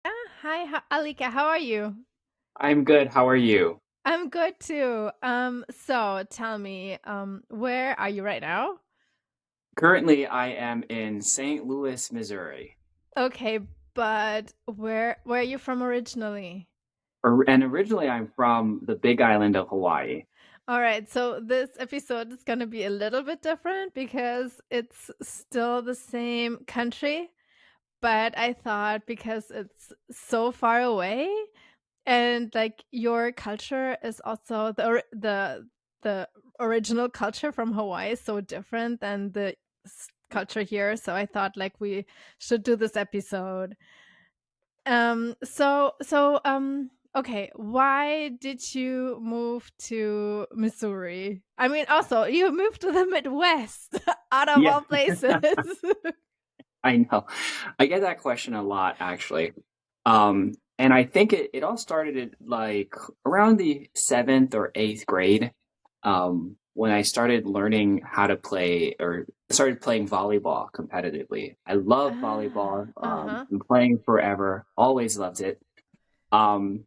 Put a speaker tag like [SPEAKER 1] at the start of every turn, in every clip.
[SPEAKER 1] Hi, Alika. How are you?
[SPEAKER 2] I'm good. How are you?
[SPEAKER 1] I'm good too. So tell me, where are you right now?
[SPEAKER 2] Currently, I am in St. Louis, Missouri.
[SPEAKER 1] Okay, but where are you from originally?
[SPEAKER 2] And originally, I'm from the Big Island of Hawaii.
[SPEAKER 1] All right, so this episode is going to be a little bit different because it's still the same country, but I thought because it's so far away and like your culture is also the original culture from Hawaii is so different than the culture here, so I thought like we should do this episode. Okay, why did you move to Missouri? I mean, also you moved to the Midwest out of
[SPEAKER 2] Yeah,
[SPEAKER 1] all places.
[SPEAKER 2] I know. I get that question a lot, actually. And I think it all started at like around the seventh or eighth grade, when I started learning how to play or started playing volleyball competitively. I love volleyball.
[SPEAKER 1] Uh-huh.
[SPEAKER 2] Been playing forever. Always loved it. Um,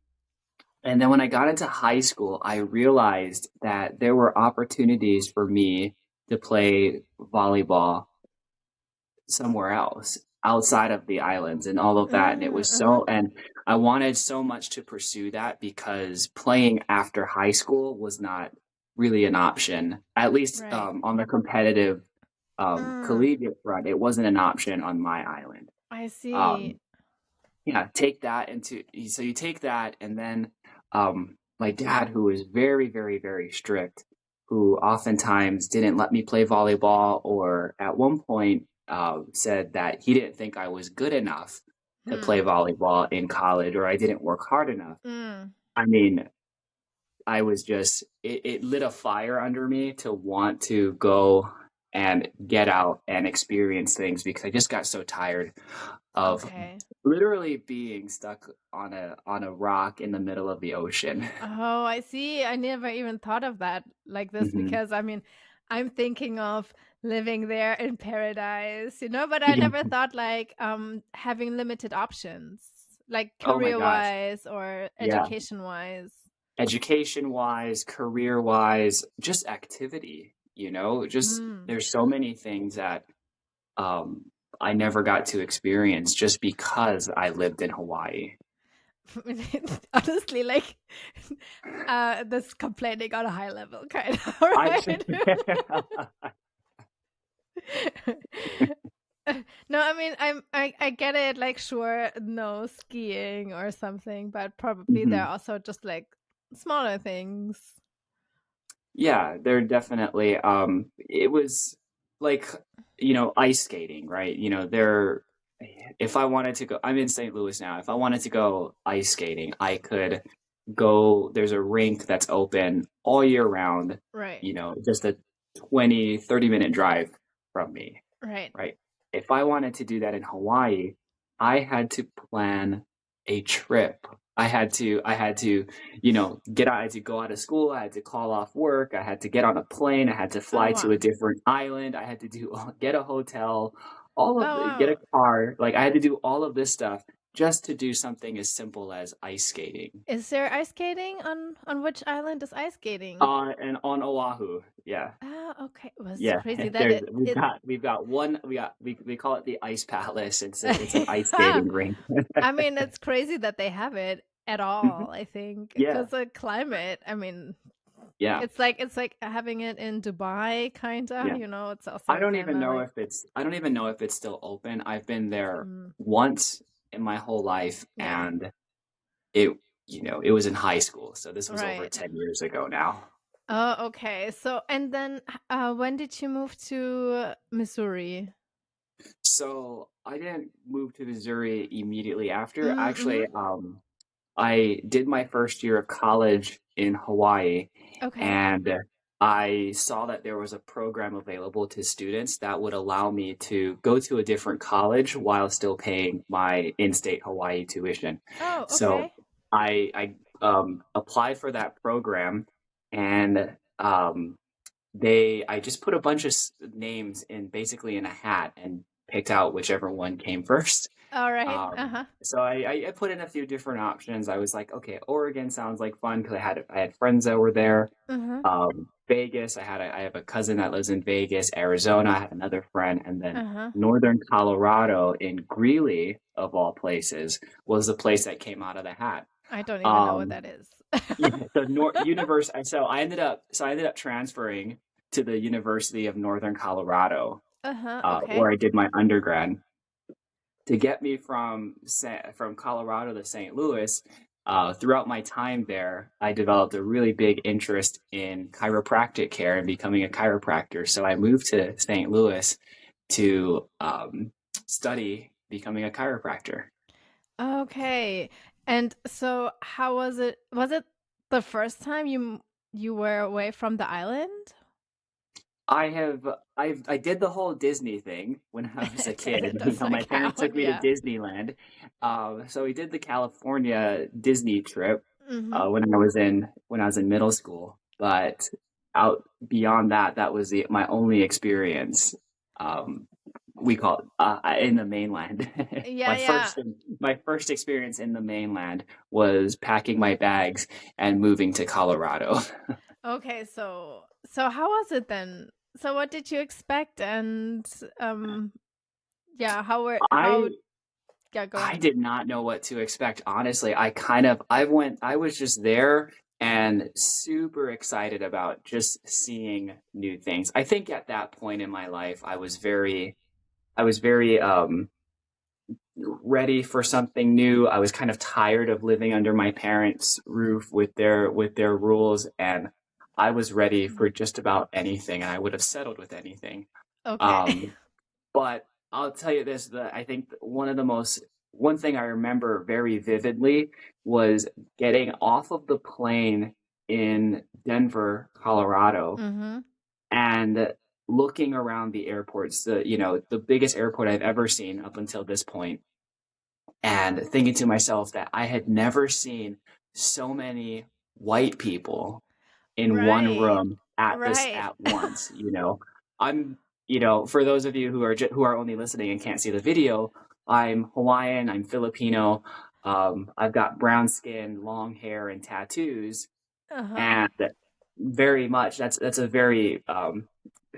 [SPEAKER 2] And then when I got into high school, I realized that there were opportunities for me to play volleyball somewhere else outside of the islands and all of that. And it was
[SPEAKER 1] Uh-huh.
[SPEAKER 2] and I wanted so much to pursue that because playing after high school was not really an option, at least
[SPEAKER 1] Right.
[SPEAKER 2] on the competitive
[SPEAKER 1] Mm,
[SPEAKER 2] collegiate front. It wasn't an option on my island.
[SPEAKER 1] I see.
[SPEAKER 2] Um, yeah, take that into so you take that and then my dad who was very, very, very strict, who oftentimes didn't let me play volleyball or at one point said that he didn't think I was good enough to play
[SPEAKER 1] Hmm.
[SPEAKER 2] volleyball in college or I didn't work hard enough.
[SPEAKER 1] Mm.
[SPEAKER 2] I mean, I was just it lit a fire under me to want to go and get out and experience things because I just got so tired of
[SPEAKER 1] Okay.
[SPEAKER 2] literally being stuck on a rock in the middle of the ocean.
[SPEAKER 1] Oh, I see. I never even thought of that like this
[SPEAKER 2] Mhm.
[SPEAKER 1] because I mean, I'm thinking of living there in paradise, but I
[SPEAKER 2] Yeah.
[SPEAKER 1] never thought like having limited options, like
[SPEAKER 2] Oh my gosh.
[SPEAKER 1] career-wise or
[SPEAKER 2] Yeah.
[SPEAKER 1] education-wise.
[SPEAKER 2] Education-wise, career-wise, just activity, just
[SPEAKER 1] Mm.
[SPEAKER 2] there's so many things that um I never got to experience just because I lived in Hawaii.
[SPEAKER 1] Honestly, like this complaining on a high level kind of,
[SPEAKER 2] I
[SPEAKER 1] right? No, I mean, I get it, like, sure, no skiing or something, but probably there
[SPEAKER 2] Mhm.
[SPEAKER 1] are also just, like, smaller things.
[SPEAKER 2] Yeah, they're definitely it was like, ice skating, right? There if I wanted to go I'm in St. Louis now. If I wanted to go ice skating, I could go there's a rink that's open all year round,
[SPEAKER 1] Right,
[SPEAKER 2] just a 20-30 minute drive from me,
[SPEAKER 1] right.
[SPEAKER 2] right? If I wanted to do that in Hawaii, I had to plan a trip. I had to, get out, I had to go out of school, I had to call off work, I had to get on a plane, I had to
[SPEAKER 1] Oh,
[SPEAKER 2] fly to
[SPEAKER 1] wow.
[SPEAKER 2] a different island, I had to do get a hotel,
[SPEAKER 1] Oh,
[SPEAKER 2] get a
[SPEAKER 1] wow.
[SPEAKER 2] car. Like I had to do all of this stuff just to do something as simple as ice skating.
[SPEAKER 1] Is there ice skating on which island is ice skating?
[SPEAKER 2] And on Oahu, yeah.
[SPEAKER 1] Ah, okay. It was
[SPEAKER 2] Yeah,
[SPEAKER 1] crazy that
[SPEAKER 2] there's
[SPEAKER 1] it
[SPEAKER 2] we've
[SPEAKER 1] it
[SPEAKER 2] got we've got one we call it the Ice Palace. It's an ice skating rink.
[SPEAKER 1] I mean, it's crazy that they have it at all,
[SPEAKER 2] Mhm.
[SPEAKER 1] I think,
[SPEAKER 2] Yeah,
[SPEAKER 1] because the climate, I mean,
[SPEAKER 2] yeah,
[SPEAKER 1] it's like having it in Dubai, kinda,
[SPEAKER 2] yeah.
[SPEAKER 1] it's also kinda like
[SPEAKER 2] I don't even know if it's still open. I've been there
[SPEAKER 1] mm,
[SPEAKER 2] once in my whole life,
[SPEAKER 1] yeah,
[SPEAKER 2] and it it was in high school, so this was over
[SPEAKER 1] right.
[SPEAKER 2] 10 years ago now.
[SPEAKER 1] Oh, okay. So and then, when did you move to Missouri?
[SPEAKER 2] So I didn't move to Missouri immediately after.
[SPEAKER 1] Mm,
[SPEAKER 2] Actually,
[SPEAKER 1] mhm.
[SPEAKER 2] I did my first year of college in Hawaii,
[SPEAKER 1] Okay.
[SPEAKER 2] and I saw that there was a program available to students that would allow me to go to a different college while still paying my in-state Hawaii tuition.
[SPEAKER 1] Oh,
[SPEAKER 2] So
[SPEAKER 1] okay.
[SPEAKER 2] I applied for that program, and I just put a bunch of names in basically in a hat and picked out whichever one came first.
[SPEAKER 1] Alright,
[SPEAKER 2] Um,
[SPEAKER 1] uh-huh,
[SPEAKER 2] so I put in a few different options. I was like, okay, Oregon sounds like fun because I had friends that were there.
[SPEAKER 1] uh-huh,
[SPEAKER 2] Vegas, I have a cousin that lives in Vegas. Arizona, I had another friend, and then
[SPEAKER 1] uh-huh.
[SPEAKER 2] Northern Colorado in Greeley, of all places, was the place that came out of the hat.
[SPEAKER 1] I don't even know what
[SPEAKER 2] Um,
[SPEAKER 1] that is.
[SPEAKER 2] yeah, the universe. So I ended up transferring to the University of Northern Colorado,
[SPEAKER 1] Uh-huh,
[SPEAKER 2] where
[SPEAKER 1] okay.
[SPEAKER 2] I did my undergrad. To get me from Colorado to St. Louis, throughout my time there, I developed a really big interest in chiropractic care and becoming a chiropractor. So I moved to St. Louis to study becoming a chiropractor.
[SPEAKER 1] Okay, and so how was it? Was it the first time you were away from the island?
[SPEAKER 2] I did the whole Disney thing when I was a
[SPEAKER 1] Okay,
[SPEAKER 2] kid.
[SPEAKER 1] that doesn't
[SPEAKER 2] My parents took
[SPEAKER 1] count,
[SPEAKER 2] me to
[SPEAKER 1] yeah.
[SPEAKER 2] Disneyland. So we did the California Disney trip
[SPEAKER 1] Mhm.
[SPEAKER 2] when I was in middle school. But out beyond that, that was my only experience. Um, we call it in the mainland.
[SPEAKER 1] Yeah,
[SPEAKER 2] My
[SPEAKER 1] yeah.
[SPEAKER 2] first my first experience in the mainland was packing my bags and moving to Colorado.
[SPEAKER 1] Okay, so how was it then? So what did you expect and um yeah, how
[SPEAKER 2] I
[SPEAKER 1] yeah, go
[SPEAKER 2] I
[SPEAKER 1] ahead.
[SPEAKER 2] did not know what to expect, honestly. I was just there and super excited about just seeing new things. I think at that point in my life, I was very ready for something new. I was kind of tired of living under my parents' roof with their rules, and I was ready
[SPEAKER 1] Mhm.
[SPEAKER 2] for just about anything, and I would have settled with anything.
[SPEAKER 1] Okay.
[SPEAKER 2] Um, but I'll tell you this, I think one thing I remember very vividly was getting off of the plane in Denver, Colorado,
[SPEAKER 1] Mhm.
[SPEAKER 2] and looking around the airports, the biggest airport I've ever seen up until this point, and thinking to myself that I had never seen so many white people in one
[SPEAKER 1] Right.
[SPEAKER 2] room at this
[SPEAKER 1] Right.
[SPEAKER 2] at once. I'm, for those of you who are only listening and can't see the video, I'm Hawaiian, I'm Filipino, I've got brown skin, long hair, and tattoos,
[SPEAKER 1] Uh-huh.
[SPEAKER 2] and very much that's a very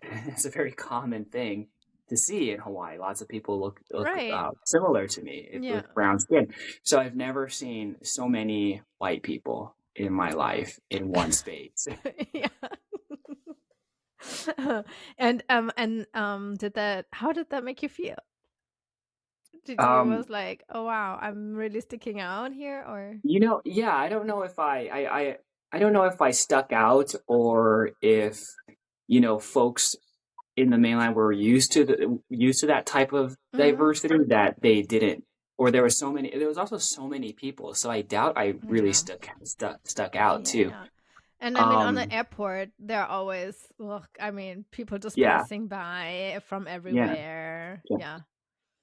[SPEAKER 2] it's a very common thing to see in Hawaii. Lots of people look
[SPEAKER 1] Right.
[SPEAKER 2] similar to me
[SPEAKER 1] Yeah.
[SPEAKER 2] with brown skin. So I've never seen so many white people in my life in one space.
[SPEAKER 1] Yeah. And did that how did that make you feel? Did you
[SPEAKER 2] Um,
[SPEAKER 1] was like, "Oh wow, I'm really sticking out here," or
[SPEAKER 2] yeah, I don't know if I don't know if I stuck out or if folks in the mainland were used to that type of
[SPEAKER 1] Mhm.
[SPEAKER 2] diversity that they didn't, or there was also so many people, so I doubt I really
[SPEAKER 1] Yeah.
[SPEAKER 2] stuck out
[SPEAKER 1] Yeah,
[SPEAKER 2] too.
[SPEAKER 1] yeah. And I mean, on the
[SPEAKER 2] Um,
[SPEAKER 1] airport, there are always, look, I mean, people just
[SPEAKER 2] yeah,
[SPEAKER 1] passing by from
[SPEAKER 2] yeah,
[SPEAKER 1] everywhere.
[SPEAKER 2] yeah.
[SPEAKER 1] Yeah.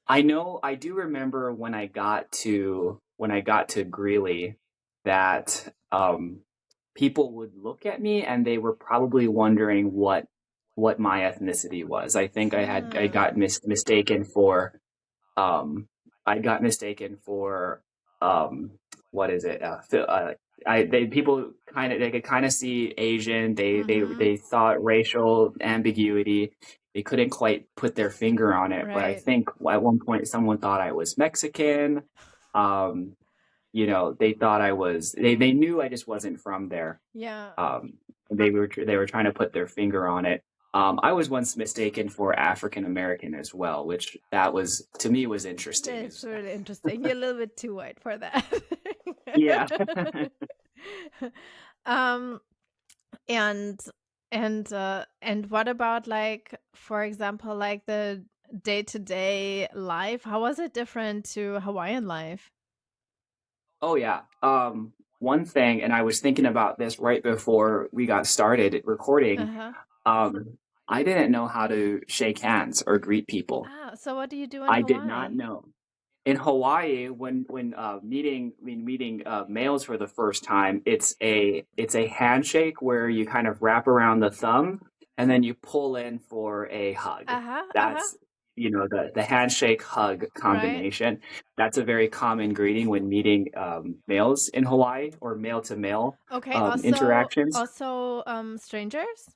[SPEAKER 2] I do remember when I got to Greeley that people would look at me and they were probably wondering what my ethnicity was. I think I
[SPEAKER 1] Ah,
[SPEAKER 2] got mistaken for um I got mistaken for what is it? I they people kind of they could kind of see Asian.
[SPEAKER 1] mhm.
[SPEAKER 2] They thought racial ambiguity. They couldn't quite put their finger on it, but I
[SPEAKER 1] Right.
[SPEAKER 2] think at one point someone thought I was Mexican. Um, they thought they knew I just wasn't from there.
[SPEAKER 1] Yeah.
[SPEAKER 2] Um, they were trying to put their finger on it. I was once mistaken for African American as well, which that was to me was interesting.
[SPEAKER 1] That's really interesting. You're a little bit too white for that.
[SPEAKER 2] Yeah.
[SPEAKER 1] Um, and and what about like, for example, like the day-to-day life? How was it different to Hawaiian life?
[SPEAKER 2] Oh yeah. One thing, and I was thinking about this right before we got started recording.
[SPEAKER 1] Uh-huh.
[SPEAKER 2] Um, I didn't know how to shake hands or greet people.
[SPEAKER 1] Ah, so what do you do in
[SPEAKER 2] I did not
[SPEAKER 1] Hawaii?
[SPEAKER 2] know. In Hawaii, when meeting males for the first time, it's a handshake where you kind of wrap around the thumb and then you pull in for a hug.
[SPEAKER 1] Uh-huh, uh-huh.
[SPEAKER 2] That's the handshake hug
[SPEAKER 1] Right.
[SPEAKER 2] combination. That's a very common greeting when meeting males in Hawaii, or male to male
[SPEAKER 1] Okay,
[SPEAKER 2] interactions.
[SPEAKER 1] strangers?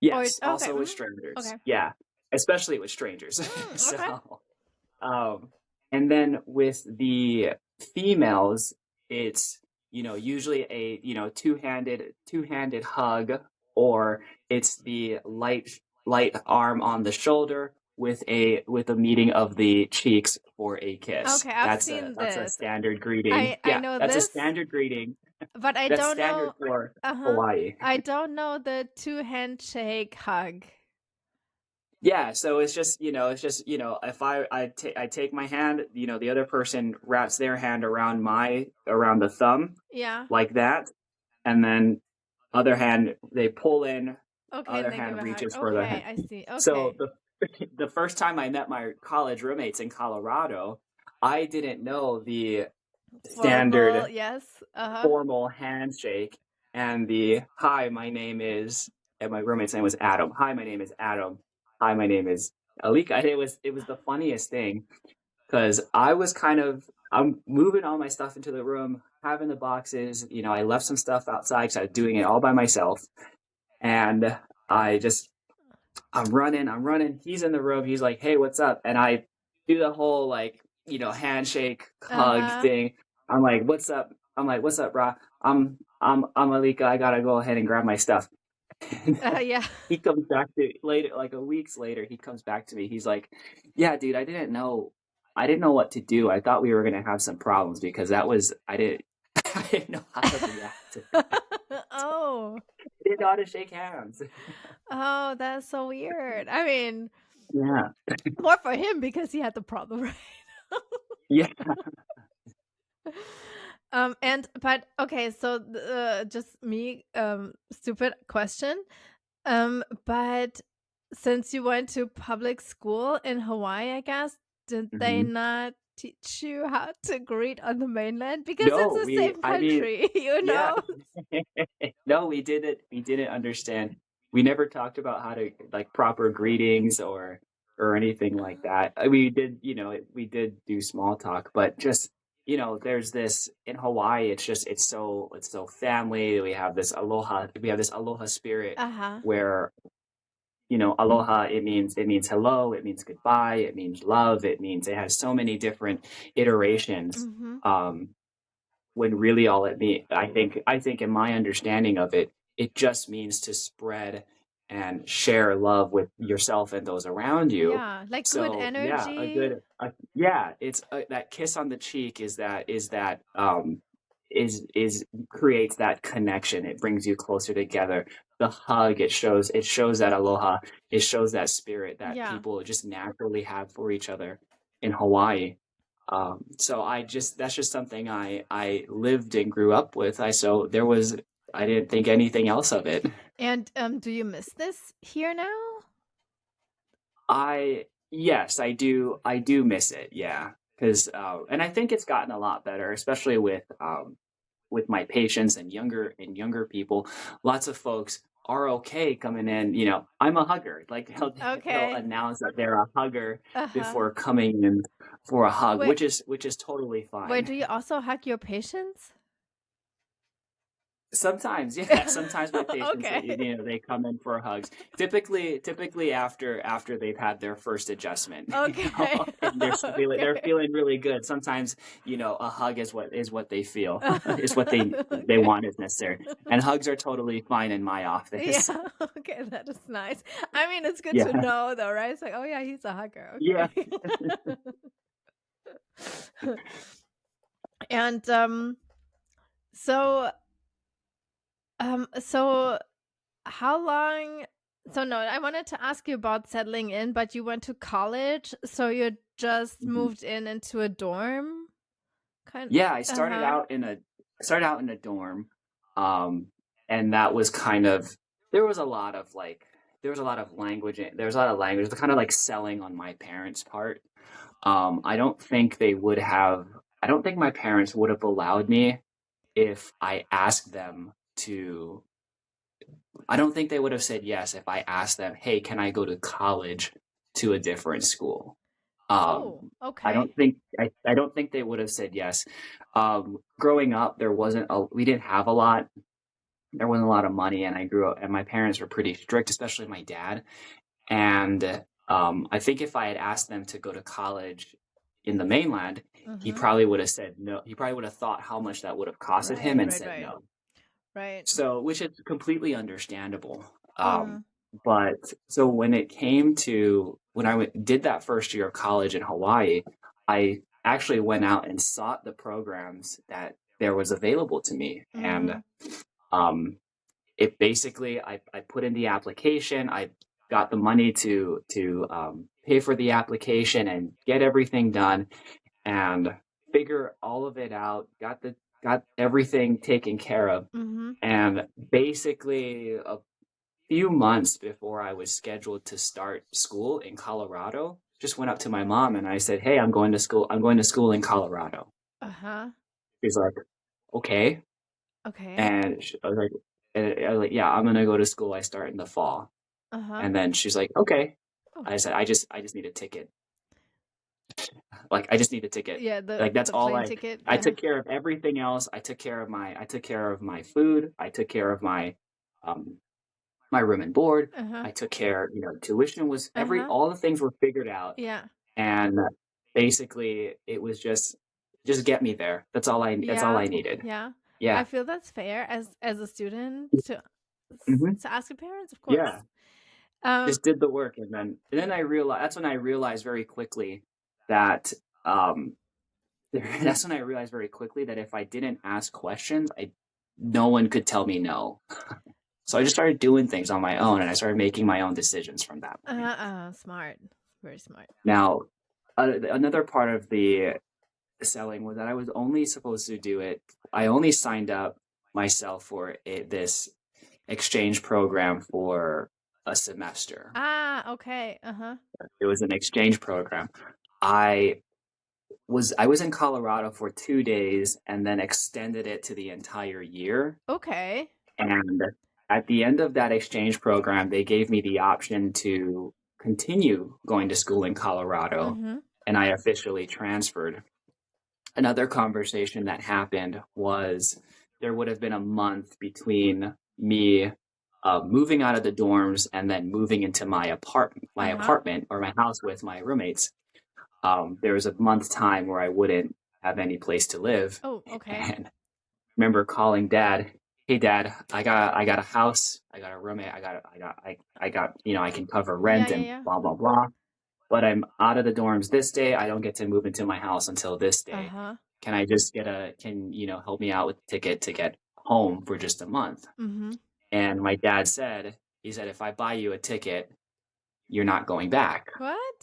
[SPEAKER 1] Or
[SPEAKER 2] Yes,
[SPEAKER 1] okay,
[SPEAKER 2] also with
[SPEAKER 1] mhm,
[SPEAKER 2] strangers.
[SPEAKER 1] okay.
[SPEAKER 2] Yeah, especially with strangers.
[SPEAKER 1] Okay.
[SPEAKER 2] So, um, and then with the females, it's, usually a, two-handed hug, or it's the light arm on the shoulder with a meeting of the cheeks for a kiss.
[SPEAKER 1] Okay, I've seen
[SPEAKER 2] That's a
[SPEAKER 1] this.
[SPEAKER 2] standard greeting.
[SPEAKER 1] I
[SPEAKER 2] Yeah,
[SPEAKER 1] know
[SPEAKER 2] that's a
[SPEAKER 1] this,
[SPEAKER 2] standard greeting.
[SPEAKER 1] but I
[SPEAKER 2] That's
[SPEAKER 1] don't
[SPEAKER 2] standard
[SPEAKER 1] know.
[SPEAKER 2] for
[SPEAKER 1] Uh-huh.
[SPEAKER 2] Hawaii.
[SPEAKER 1] I don't know the two handshake hug.
[SPEAKER 2] Yeah, so if I take my hand, the other person wraps their hand around the thumb
[SPEAKER 1] Yeah.
[SPEAKER 2] like that, and then other hand they pull in,
[SPEAKER 1] Okay, and
[SPEAKER 2] other
[SPEAKER 1] they give
[SPEAKER 2] hand
[SPEAKER 1] a hug.
[SPEAKER 2] reaches for the
[SPEAKER 1] Okay,
[SPEAKER 2] hand.
[SPEAKER 1] I see.
[SPEAKER 2] So
[SPEAKER 1] Okay.
[SPEAKER 2] the first time I met my college roommates in Colorado, I didn't know the
[SPEAKER 1] Formal,
[SPEAKER 2] standard
[SPEAKER 1] yes. Uh-huh.
[SPEAKER 2] formal handshake and the "Hi, my name is," and my roommate's name was Adam. "Hi, my name is Adam. Hi, my name is Alika." And it was the funniest thing, because I'm moving all my stuff into the room, having the boxes. I left some stuff outside because I was doing it all by myself, and I just I'm running. He's in the room. He's like, "Hey, what's up?" And I do the whole, like, handshake hug
[SPEAKER 1] Uh-huh.
[SPEAKER 2] thing. I'm like, "What's up?" I'm like, "What's up, bro? I'm Alika. I gotta go ahead and grab my stuff." And
[SPEAKER 1] Yeah.
[SPEAKER 2] he comes back to later, like a weeks later. He comes back to me. He's like, "Yeah, dude, I didn't know what to do. I thought we were gonna have some problems because that was I didn't I didn't know how to react to that.
[SPEAKER 1] Oh.
[SPEAKER 2] I didn't know how to shake hands."
[SPEAKER 1] Oh, that's so weird. I mean,
[SPEAKER 2] Yeah,
[SPEAKER 1] more for him because he had the problem, right?
[SPEAKER 2] yeah.
[SPEAKER 1] And but okay, so just me, stupid question. But since you went to public school in Hawaii, I guess, did they
[SPEAKER 2] Mhm.
[SPEAKER 1] not teach you how to greet on the mainland? Because it's
[SPEAKER 2] No,
[SPEAKER 1] the same
[SPEAKER 2] I mean,
[SPEAKER 1] country, you
[SPEAKER 2] yeah.
[SPEAKER 1] know?
[SPEAKER 2] No, we didn't understand. We never talked about how to, like, proper greetings or anything like that. We did, we did do small talk, but just, there's this in Hawaii, it's so family. We have this aloha spirit
[SPEAKER 1] Uh-huh.
[SPEAKER 2] where, aloha, it means hello, it means goodbye, it means love, it has so many different iterations.
[SPEAKER 1] Mhm.
[SPEAKER 2] Um, when really all it means, I think in my understanding of it, it just means to spread and share love with yourself and those around you.
[SPEAKER 1] Yeah, like good
[SPEAKER 2] So yeah,
[SPEAKER 1] energy.
[SPEAKER 2] it's that kiss on the cheek is creates that connection. It brings you closer together. The hug, it shows that aloha. It shows that spirit that
[SPEAKER 1] Yeah.
[SPEAKER 2] people just naturally have for each other in Hawaii. So that's just something I lived and grew up with. I didn't think anything else of it.
[SPEAKER 1] And do you miss this here now?
[SPEAKER 2] Yes, I do miss it. Yeah. Because and I think it's gotten a lot better, especially with my patients and younger people. Lots of folks are okay coming in. I'm a hugger. Like, they'll
[SPEAKER 1] Okay.
[SPEAKER 2] announce that they're a hugger
[SPEAKER 1] Uh-huh.
[SPEAKER 2] before coming in for a hug,
[SPEAKER 1] Wait,
[SPEAKER 2] which is totally
[SPEAKER 1] wait,
[SPEAKER 2] fine.
[SPEAKER 1] do you also hug your patients?
[SPEAKER 2] Sometimes, yeah. Sometimes my patients,
[SPEAKER 1] Okay.
[SPEAKER 2] they come in for hugs. Typically after they've had their first adjustment,
[SPEAKER 1] Okay.
[SPEAKER 2] and they're
[SPEAKER 1] Okay.
[SPEAKER 2] feeling really good. Sometimes, a hug is what they feel, is what they
[SPEAKER 1] Okay.
[SPEAKER 2] want is necessary, and hugs are totally fine in my office.
[SPEAKER 1] Yeah, okay, that is nice. I mean, it's good to
[SPEAKER 2] Yeah,
[SPEAKER 1] know though, right? It's like, "Oh, yeah, he's a hugger."
[SPEAKER 2] yeah.
[SPEAKER 1] Okay. And, so, so how long so no, I wanted to ask you about settling in, but you went to college, so you just
[SPEAKER 2] Mhm.
[SPEAKER 1] moved into a dorm? Kind
[SPEAKER 2] Yeah, I started
[SPEAKER 1] Uh-huh.
[SPEAKER 2] out in a dorm, um, and that was kind of there was a lot of like there was a lot of language. There was a lot of language, kind of like selling on my parents' part. I don't think they would have. I don't think my parents would have allowed me if I asked them to. I don't think they would have said yes if I asked them, "Hey, can I go to college?" to a different school.
[SPEAKER 1] Oh,
[SPEAKER 2] I
[SPEAKER 1] okay.
[SPEAKER 2] don't think I don't think they would have said yes. Growing up, we didn't have a lot. There wasn't a lot of money, and I grew up, and my parents were pretty strict, especially my dad. And I think if I had asked them to go to college in the mainland, he
[SPEAKER 1] Mhm.
[SPEAKER 2] probably would have said no. He probably would have thought how much that would have costed him
[SPEAKER 1] Right,
[SPEAKER 2] and
[SPEAKER 1] right,
[SPEAKER 2] said
[SPEAKER 1] right.
[SPEAKER 2] no.
[SPEAKER 1] Right.
[SPEAKER 2] So, which is completely understandable.
[SPEAKER 1] Mhm.
[SPEAKER 2] But so when it came to when did that first year of college in Hawaii, I actually went out and sought the programs that there was available to me. And
[SPEAKER 1] Mhm.
[SPEAKER 2] um, it basically, I put in the application, I got the money to pay for the application and get everything done and figure all of it out, got everything taken care of.
[SPEAKER 1] Mhm.
[SPEAKER 2] And basically, a few months before I was scheduled to start school in Colorado, just went up to my mom and I said, "Hey, I'm going to school. I'm going to school in Colorado."
[SPEAKER 1] Uh-huh.
[SPEAKER 2] She's like, "Okay."
[SPEAKER 1] Okay.
[SPEAKER 2] And I was like, "Yeah, I'm gonna go to school. I start in the fall."
[SPEAKER 1] Uh-huh.
[SPEAKER 2] And then she's like, "Okay."
[SPEAKER 1] Oh.
[SPEAKER 2] I said, I just need a ticket. Like, I just need a ticket.
[SPEAKER 1] Yeah,
[SPEAKER 2] Like, that's
[SPEAKER 1] the
[SPEAKER 2] all
[SPEAKER 1] plane ticket,
[SPEAKER 2] I
[SPEAKER 1] yeah.
[SPEAKER 2] took care of everything else. I took care of my food. I took care of um, my room and board.
[SPEAKER 1] Uh-huh.
[SPEAKER 2] I took care, tuition was
[SPEAKER 1] Uh-huh.
[SPEAKER 2] all the things were figured out.
[SPEAKER 1] Yeah.
[SPEAKER 2] And basically it was just get me there. That's all
[SPEAKER 1] Yeah.
[SPEAKER 2] I needed.
[SPEAKER 1] Yeah. I
[SPEAKER 2] Yeah.
[SPEAKER 1] feel that's fair as a student
[SPEAKER 2] Hmm.
[SPEAKER 1] to ask your parents, of
[SPEAKER 2] Yeah.
[SPEAKER 1] course. Um,
[SPEAKER 2] Just did the work. And then I realized, that's when I realized very quickly that, um, that's when I realized very quickly that if I didn't ask questions, no one could tell me no. So I just started doing things on my own and I started making my own decisions from that point.
[SPEAKER 1] smart. Very smart.
[SPEAKER 2] Now, another part of the selling was that I was only supposed to do it. I only signed up myself for this exchange program for a semester.
[SPEAKER 1] Ah, okay. Uh-huh.
[SPEAKER 2] It was an exchange program. I I was in Colorado for 2 days and then extended it to the entire year.
[SPEAKER 1] Okay.
[SPEAKER 2] And at the end of that exchange program, they gave me the option to continue going to school in Colorado,
[SPEAKER 1] Mm-hmm.
[SPEAKER 2] and I officially transferred. Another conversation that happened was there would have been a month between me moving out of the dorms and then moving into my
[SPEAKER 1] Uh-huh.
[SPEAKER 2] apartment or my house with my roommates. There was a month time where I wouldn't have any place to live,
[SPEAKER 1] Oh, okay.
[SPEAKER 2] and remember calling dad. Hey dad, I got a house, I got a roommate, I got I can cover
[SPEAKER 1] Yeah,
[SPEAKER 2] rent
[SPEAKER 1] yeah,
[SPEAKER 2] and
[SPEAKER 1] yeah.
[SPEAKER 2] blah blah blah. But I'm out of the dorms this day. I don't get to move into my house until this day.
[SPEAKER 1] Uh-huh.
[SPEAKER 2] Can I just can help me out with the ticket to get home for just a month?
[SPEAKER 1] Mm-hmm.
[SPEAKER 2] And my dad said, he said, if I buy you a ticket, you're not going back.
[SPEAKER 1] What?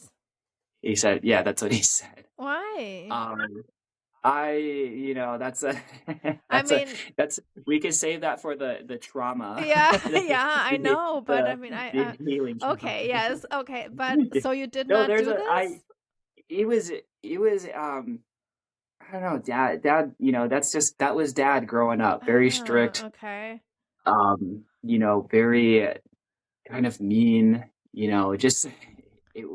[SPEAKER 2] He said, yeah, that's what he said.
[SPEAKER 1] Why?
[SPEAKER 2] Um, that's a,
[SPEAKER 1] I
[SPEAKER 2] that's a,
[SPEAKER 1] mean,
[SPEAKER 2] that's, we can save that for the trauma,
[SPEAKER 1] yeah, yeah, I know, but I
[SPEAKER 2] the,
[SPEAKER 1] mean,
[SPEAKER 2] the healing trauma.
[SPEAKER 1] okay, yes, okay, but so you did
[SPEAKER 2] No,
[SPEAKER 1] not do this?
[SPEAKER 2] it was, I don't know, dad, that was dad growing up, very strict,
[SPEAKER 1] Okay.
[SPEAKER 2] very kind of mean, just it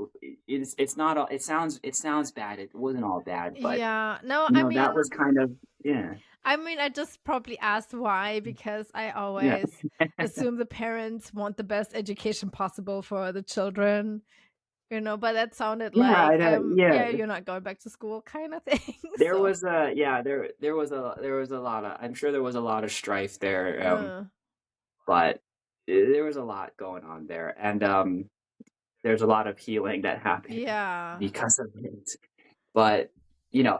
[SPEAKER 2] it's not all, it sounds bad. It wasn't all bad, but
[SPEAKER 1] Yeah. No,
[SPEAKER 2] that was kind of, yeah.
[SPEAKER 1] I just probably asked why because I
[SPEAKER 2] Yeah.
[SPEAKER 1] always assume the parents want the best education possible for the children, but that sounded
[SPEAKER 2] Yeah,
[SPEAKER 1] like,
[SPEAKER 2] yeah.
[SPEAKER 1] yeah, you're not going back to school kind of thing.
[SPEAKER 2] There
[SPEAKER 1] So,
[SPEAKER 2] was there was a lot of, I'm sure there was a lot of strife there,
[SPEAKER 1] uh,
[SPEAKER 2] but there was a lot going on there, and there's a lot of healing that happened
[SPEAKER 1] yeah.
[SPEAKER 2] because of it. But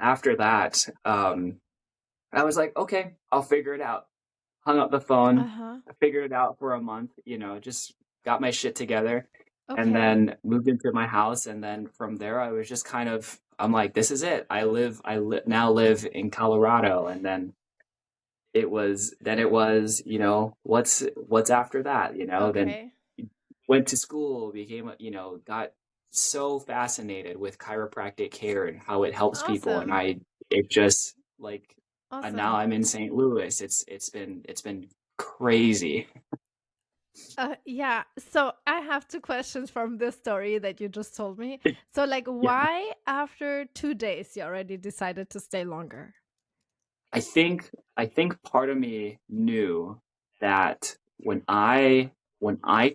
[SPEAKER 2] after that, I was like, okay, I'll figure it out. Hung up the phone,
[SPEAKER 1] Uh-huh.
[SPEAKER 2] I figured it out for a month, just got my shit together, and
[SPEAKER 1] Okay.
[SPEAKER 2] then moved into my house. And then from there, I was just kind of, I'm like, this is it. Now live in Colorado. And then it was, what's after that, then
[SPEAKER 1] Okay.
[SPEAKER 2] went to school, got so fascinated with chiropractic care and how it helps people. And
[SPEAKER 1] Awesome.
[SPEAKER 2] it just like, and now
[SPEAKER 1] Awesome.
[SPEAKER 2] I'm in St. Louis. It's been crazy.
[SPEAKER 1] Yeah. So I have two questions from this story that you just told me. So, like,
[SPEAKER 2] Yeah.
[SPEAKER 1] why after 2 days you already decided to stay longer?
[SPEAKER 2] I think part of me knew that when I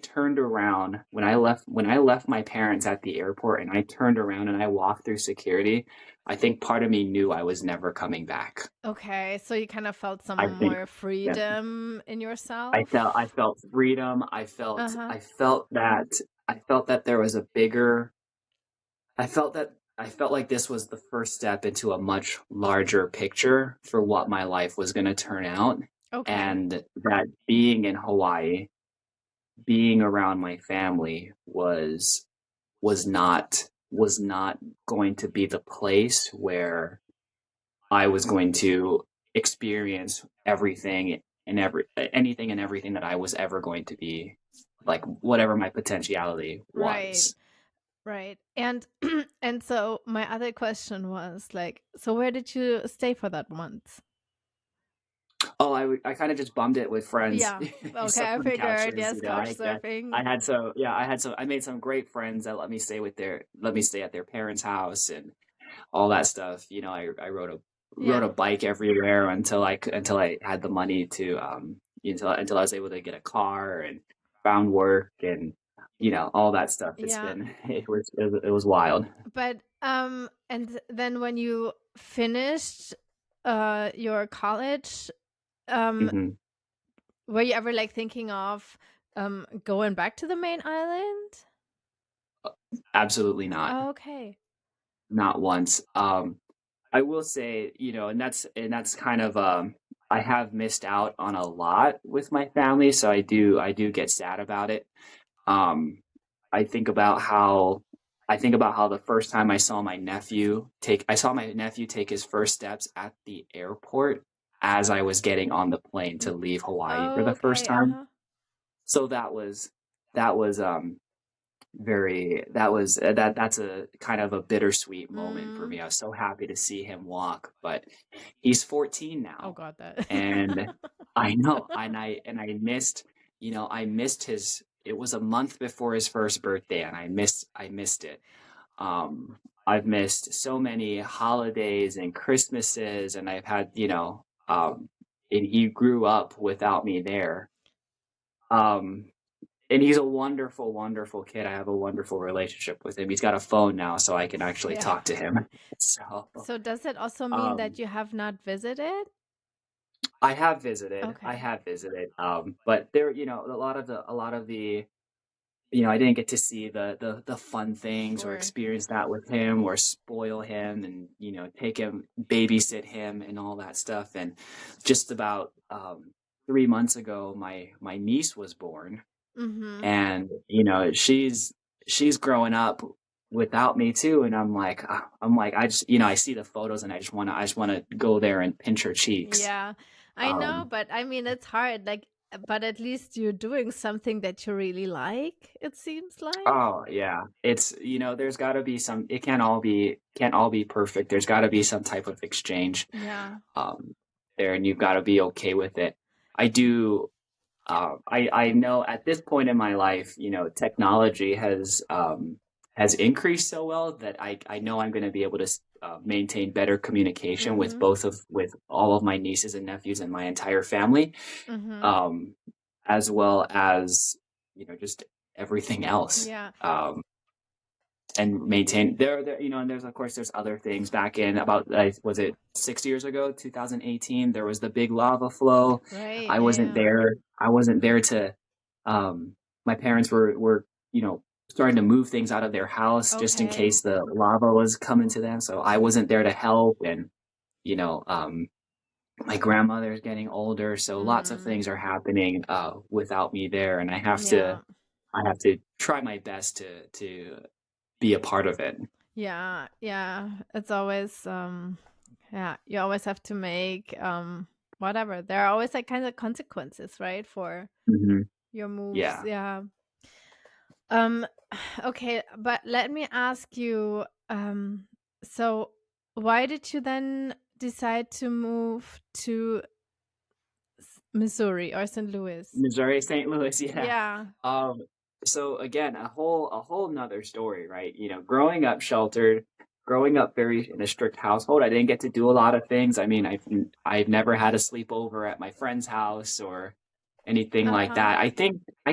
[SPEAKER 2] turned around, when I left my parents at the airport and I turned around and I walked through security, I think part of me knew I was never coming back.
[SPEAKER 1] Okay, so you kind of felt some
[SPEAKER 2] I think
[SPEAKER 1] more
[SPEAKER 2] yeah.
[SPEAKER 1] freedom in
[SPEAKER 2] I felt
[SPEAKER 1] yourself?
[SPEAKER 2] freedom. I felt
[SPEAKER 1] Uh-huh.
[SPEAKER 2] I felt that I felt that there was a bigger I felt like this was the first step into a much larger picture for what my life was gonna turn out,
[SPEAKER 1] Okay.
[SPEAKER 2] and that being in Hawaii, being around my family was not going to be the place where I was going to experience everything and anything and everything that I was ever going to be, like, whatever my potentiality
[SPEAKER 1] Right.
[SPEAKER 2] was.
[SPEAKER 1] Right. And and so my other question was like, so where did you stay for that month?
[SPEAKER 2] Oh, I kinda just bummed it with friends.
[SPEAKER 1] Yeah.
[SPEAKER 2] So
[SPEAKER 1] Okay, I
[SPEAKER 2] on
[SPEAKER 1] figured.
[SPEAKER 2] couches,
[SPEAKER 1] Yes, couch surfing.
[SPEAKER 2] I made some great friends that let me stay at their parents' house and all that stuff. I rode a
[SPEAKER 1] Yeah.
[SPEAKER 2] bike everywhere until I had the money to, until I was able to get a car and found work and, all that stuff.
[SPEAKER 1] Yeah.
[SPEAKER 2] It was wild.
[SPEAKER 1] But and then when you finished your college, um
[SPEAKER 2] Mhm.
[SPEAKER 1] were you ever like thinking of going back to the main island?
[SPEAKER 2] Absolutely not.
[SPEAKER 1] Oh, okay.
[SPEAKER 2] Not once. I will say, and that's kind of I have missed out on a lot with my family, so I do get sad about it. Um I think about how I think about how the first time I saw my nephew take his first steps at the airport as I was getting on the plane to
[SPEAKER 1] Mm.
[SPEAKER 2] leave Hawaii for
[SPEAKER 1] Oh,
[SPEAKER 2] the first
[SPEAKER 1] okay.
[SPEAKER 2] time.
[SPEAKER 1] Uh-huh.
[SPEAKER 2] So that was very that's a kind of a bittersweet moment for
[SPEAKER 1] Mm.
[SPEAKER 2] me. I was so happy to see him walk, but he's 14
[SPEAKER 1] Oh
[SPEAKER 2] now,
[SPEAKER 1] God, that.
[SPEAKER 2] and I know, I missed his. It was a month before his first birthday, and I missed it. I've missed so many holidays and Christmases, and I've had, and he grew up without me there. Um, and he's a wonderful, wonderful kid. I have a wonderful relationship with him. He's got a phone now, so I can actually
[SPEAKER 1] Yeah.
[SPEAKER 2] talk to him. So,
[SPEAKER 1] So does it also mean that
[SPEAKER 2] um,
[SPEAKER 1] you have not visited?
[SPEAKER 2] I have visited. I
[SPEAKER 1] Okay.
[SPEAKER 2] have visited. But there, I didn't get to see the fun things or
[SPEAKER 1] Sure.
[SPEAKER 2] experience that with him or spoil him and, take him, babysit him and all that stuff. And just about 3 months ago, my niece was born,
[SPEAKER 1] Mhm.
[SPEAKER 2] and she's growing up without me too, and I'm like I see the photos and I just want to go there and pinch her cheeks.
[SPEAKER 1] Yeah. I know,
[SPEAKER 2] um
[SPEAKER 1] but I mean it's hard like but at least you're doing something that you really like, it seems like.
[SPEAKER 2] oh yeah, it's, there's got to be some, it can't all be perfect. There's got to be some type of exchange
[SPEAKER 1] Yeah.
[SPEAKER 2] um there, and you've got to be okay with it. I do. I know at this point in my life, technology has increased so well that I know I'm going to be able to maintain better communication
[SPEAKER 1] Mhm.
[SPEAKER 2] with all of my nieces and nephews and my entire family,
[SPEAKER 1] Mhm.
[SPEAKER 2] um, as well as, just everything else.
[SPEAKER 1] Yeah.
[SPEAKER 2] And maintain there, and there's, of course, there's other things. Back in about, was it 6 years ago, 2018, there was the big lava flow.
[SPEAKER 1] Right.
[SPEAKER 2] I wasn't
[SPEAKER 1] Yeah.
[SPEAKER 2] there. I wasn't there to, my parents were, starting to move things out of their house just in
[SPEAKER 1] Okay.
[SPEAKER 2] case the lava was coming to them. So I wasn't there to help. And, my grandmother's getting older. So lots of
[SPEAKER 1] Mm.
[SPEAKER 2] things are happening, without me there. And
[SPEAKER 1] Yeah.
[SPEAKER 2] I have to try my best to be a part of it.
[SPEAKER 1] Yeah. Yeah. It's always yeah, you always have to make whatever. There are always like kind of consequences, right, for
[SPEAKER 2] Mhm.
[SPEAKER 1] your moves.
[SPEAKER 2] Yeah.
[SPEAKER 1] Yeah. Um, okay, but let me ask you, so why did you then decide to move to Missouri or St. Louis.
[SPEAKER 2] Missouri, St. Louis, yeah.
[SPEAKER 1] Yeah.
[SPEAKER 2] Um, so again, a whole nother story, right? You know, growing up sheltered, growing up very in a strict household, I didn't get to do a lot of things. I mean, I've never had a sleepover at my friend's house or anything like
[SPEAKER 1] Uh-huh.
[SPEAKER 2] that. I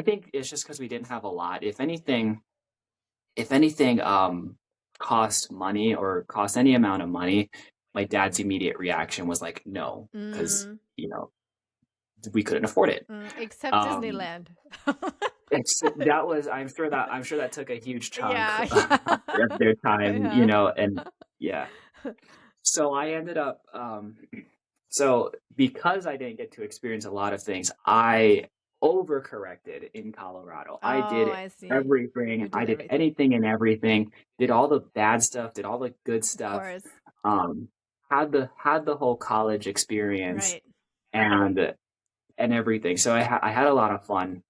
[SPEAKER 2] think it's just because we didn't have a lot. If anything cost money or cost any amount of money, my dad's immediate reaction was like, no, because
[SPEAKER 1] Mm,
[SPEAKER 2] you know we couldn't afford it.
[SPEAKER 1] except
[SPEAKER 2] Um,
[SPEAKER 1] Disneyland.
[SPEAKER 2] I'm sure that took a huge chunk
[SPEAKER 1] Yeah,
[SPEAKER 2] of
[SPEAKER 1] yeah.
[SPEAKER 2] their time,
[SPEAKER 1] Yeah.
[SPEAKER 2] and yeah. So I ended up, so because I didn't get to experience a lot of things, I overcorrected in Colorado. I
[SPEAKER 1] Oh,
[SPEAKER 2] did
[SPEAKER 1] I see.
[SPEAKER 2] everything.
[SPEAKER 1] You
[SPEAKER 2] I
[SPEAKER 1] did
[SPEAKER 2] did
[SPEAKER 1] everything.
[SPEAKER 2] anything and everything. Did all the bad stuff. Did all the good
[SPEAKER 1] Of
[SPEAKER 2] stuff.
[SPEAKER 1] course.
[SPEAKER 2] Um, had the whole college experience
[SPEAKER 1] Right.
[SPEAKER 2] and everything. So I had a lot of fun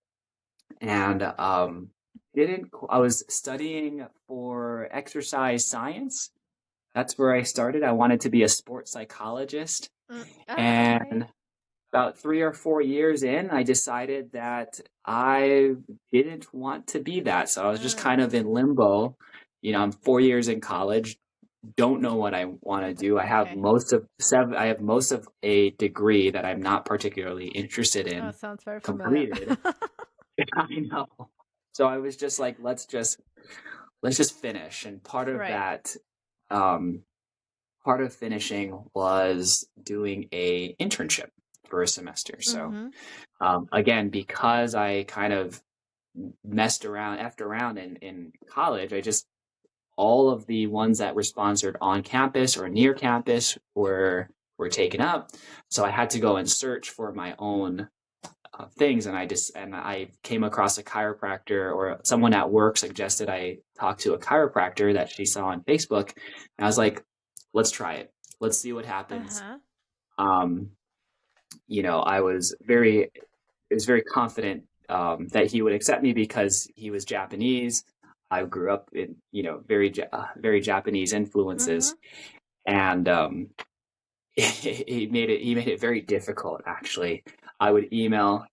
[SPEAKER 2] and didn't I was studying for exercise science. That's where I started. I wanted to be a sports psychologist,
[SPEAKER 1] Okay.
[SPEAKER 2] and about 3 or 4 years in, I decided that I didn't want to be that. So I was just kind of in limbo. I'm 4 years in college, don't know what I want to do. I have
[SPEAKER 1] Okay.
[SPEAKER 2] most of a degree that I'm not particularly interested
[SPEAKER 1] Oh,
[SPEAKER 2] in
[SPEAKER 1] sounds very familiar.
[SPEAKER 2] completed. I know. So I was just like, let's just finish. And
[SPEAKER 1] Right.
[SPEAKER 2] um, part of finishing was doing a internship for a semester. So
[SPEAKER 1] Mm-hmm.
[SPEAKER 2] again, because I kind of effed around in college, I just all of the ones that were sponsored on campus or near campus were taken up. So I had to go and search for my own things, and I came across a chiropractor, or someone at work suggested I talk to a chiropractor that she saw on Facebook, and I was like, let's try it, let's see what happens.
[SPEAKER 1] Uh-huh.
[SPEAKER 2] um I was very confident that he would accept me because he was Japanese. I grew up in very Japanese
[SPEAKER 1] Mm-hmm.
[SPEAKER 2] influences, and he made it very difficult, actually. I would email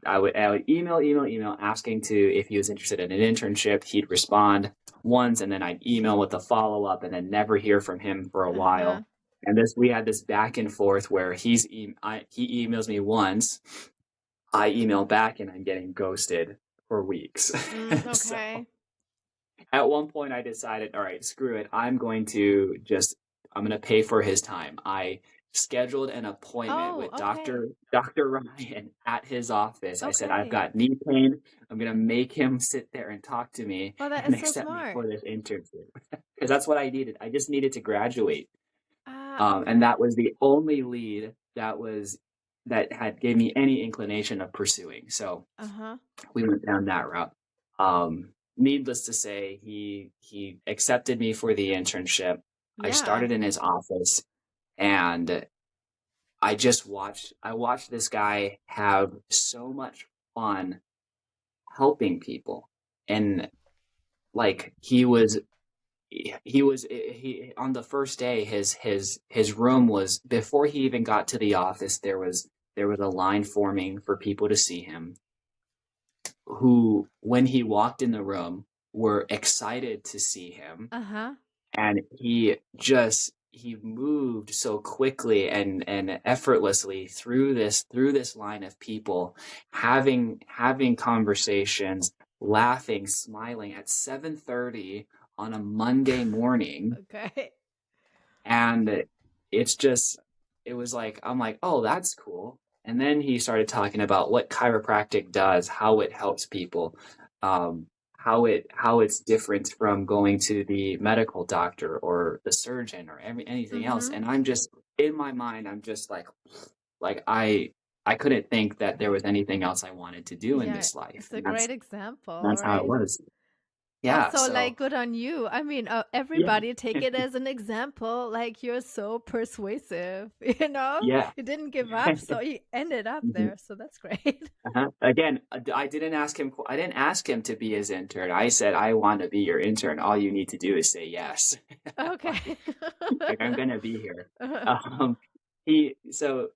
[SPEAKER 2] I would email asking to if he was interested in an internship. He'd respond once, and then I'd email with a follow up, and then never hear from him for a
[SPEAKER 1] Uh-huh.
[SPEAKER 2] while. And we had this back and forth where he emails me once, I email back, and I'm getting ghosted for weeks. So
[SPEAKER 1] Okay.
[SPEAKER 2] at one point, I decided, all right, screw it. I'm going to pay for his time. I scheduled an appointment
[SPEAKER 1] Oh,
[SPEAKER 2] with
[SPEAKER 1] okay.
[SPEAKER 2] Dr. Ryan at his office. I said, I've
[SPEAKER 1] Okay.
[SPEAKER 2] got knee pain. I'm going to make him sit there and talk to me
[SPEAKER 1] Well, that
[SPEAKER 2] and
[SPEAKER 1] is so
[SPEAKER 2] accept me
[SPEAKER 1] smart.
[SPEAKER 2] for this internship, because that's what I needed. I just needed to graduate.
[SPEAKER 1] Ah,
[SPEAKER 2] And
[SPEAKER 1] okay.
[SPEAKER 2] that was the only lead that had gave me any inclination of pursuing. So
[SPEAKER 1] Uh-huh.
[SPEAKER 2] we went down that route. Needless to say, he accepted me for the internship. I
[SPEAKER 1] Yeah.
[SPEAKER 2] started in his office, and I watched this guy have so much fun helping people. And like he on the first day, his room was, before he even got to the office, there was a line forming for people to see him, who, when he walked in the room, were excited to see him.
[SPEAKER 1] Uh-huh.
[SPEAKER 2] And he moved so quickly and effortlessly through this line of people, having conversations, laughing, smiling at 7:30 on a Monday morning.
[SPEAKER 1] Okay.
[SPEAKER 2] And it was like, I'm like, oh, that's cool. And then he started talking about what chiropractic does, how it helps people, um, how it's different from going to the medical doctor or the surgeon or anything else.
[SPEAKER 1] Mm-hmm.
[SPEAKER 2] And I'm just, in my mind, I'm just like I couldn't think that there was anything else I wanted to do in
[SPEAKER 1] Yeah,
[SPEAKER 2] this life.
[SPEAKER 1] it's a
[SPEAKER 2] And
[SPEAKER 1] great example,
[SPEAKER 2] that's how it
[SPEAKER 1] right?
[SPEAKER 2] was. Yeah.
[SPEAKER 1] Also,
[SPEAKER 2] So
[SPEAKER 1] like, good on you. I mean,
[SPEAKER 2] yeah.
[SPEAKER 1] everybody take it as an example. Like, you're so persuasive, you know?
[SPEAKER 2] Yeah.
[SPEAKER 1] You didn't give up, so you ended up
[SPEAKER 2] Mhm.
[SPEAKER 1] there. So that's great.
[SPEAKER 2] Again, I didn't ask him. I didn't ask him to be his intern. I said, I want to be your intern. All you need to do is say yes. like,
[SPEAKER 1] Okay.
[SPEAKER 2] like I'm gonna be here. Um, he so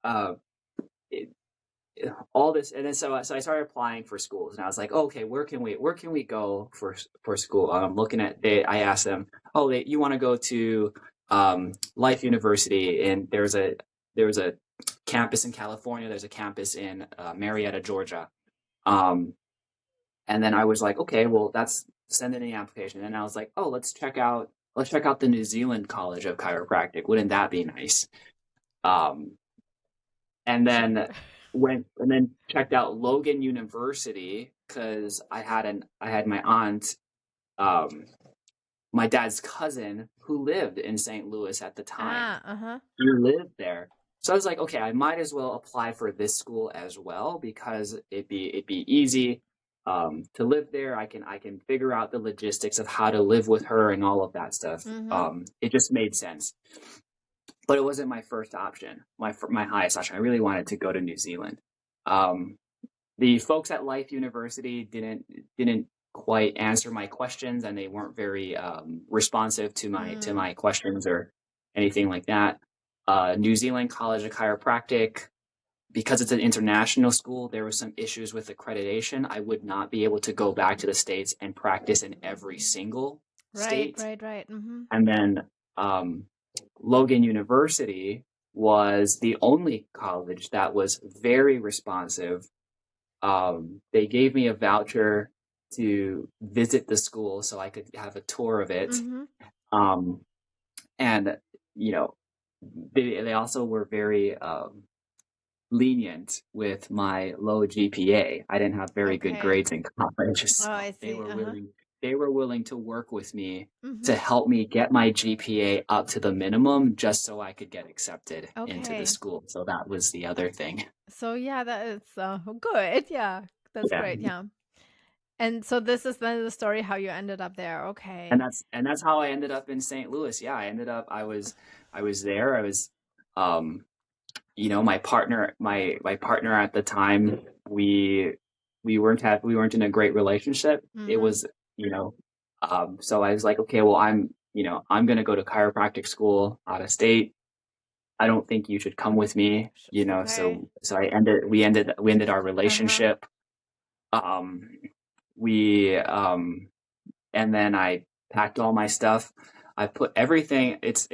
[SPEAKER 2] all this, and then so I started applying for schools, and I was like, okay, where can we go for school? I'm looking at I asked them, oh, you want to go to Life University, and there's a campus in California, there's a campus in Marietta, Georgia. Um, and then I was like, okay, well, that's send in the application. And I was like, oh, let's check out the New Zealand College of Chiropractic. Wouldn't that be nice? Um, and
[SPEAKER 1] Sure.
[SPEAKER 2] then and then checked out Logan University because I had my aunt, um, my dad's cousin who lived in St. Louis at the time.
[SPEAKER 1] Ah, uh-huh.
[SPEAKER 2] He lived there. So I was like, okay, I might as well apply for this school as well because it'd be easy to live there. I can figure out the logistics of how to live with her and all of that stuff.
[SPEAKER 1] Mhm.
[SPEAKER 2] It just made sense. But it wasn't my first option, my highest option. I really wanted to go to New Zealand. Um, the folks at Life University didn't quite answer my questions, and they weren't very responsive to
[SPEAKER 1] Mm.
[SPEAKER 2] my questions or anything like that. New Zealand College of Chiropractic, because it's an international school, there were some issues with accreditation. I would not be able to go back to the States and practice in every single
[SPEAKER 1] Right,
[SPEAKER 2] state.
[SPEAKER 1] right, right. Mhm.
[SPEAKER 2] And then um, Logan University was the only college that was very responsive. They gave me a voucher to visit the school so I could have a tour of it.
[SPEAKER 1] Mhm.
[SPEAKER 2] Um, and, you know, they also were very lenient with my low GPA. I didn't have very good
[SPEAKER 1] Okay.
[SPEAKER 2] grades in college,
[SPEAKER 1] Oh,
[SPEAKER 2] so
[SPEAKER 1] I see. Uh-huh.
[SPEAKER 2] they were willing to work with me to
[SPEAKER 1] Mhm.
[SPEAKER 2] help me get my GPA up to the minimum just so I could get accepted into the
[SPEAKER 1] Okay.
[SPEAKER 2] school. So that was the other thing.
[SPEAKER 1] So yeah, that is good. Yeah. That's
[SPEAKER 2] Yeah.
[SPEAKER 1] great. Yeah. And so this is then the story how you ended up there.
[SPEAKER 2] And
[SPEAKER 1] Okay.
[SPEAKER 2] that's how I ended up in St. Louis. Yeah, I was there. I was um my partner at the time, we weren't in a great relationship. It
[SPEAKER 1] Mhm.
[SPEAKER 2] was, so I was like, okay, well, I'm going to go to chiropractic school out of state. I don't think you should come with me,
[SPEAKER 1] Okay.
[SPEAKER 2] so we ended our
[SPEAKER 1] Uh-huh.
[SPEAKER 2] relationship. Um we and then I packed all my stuff. I put everything. It's.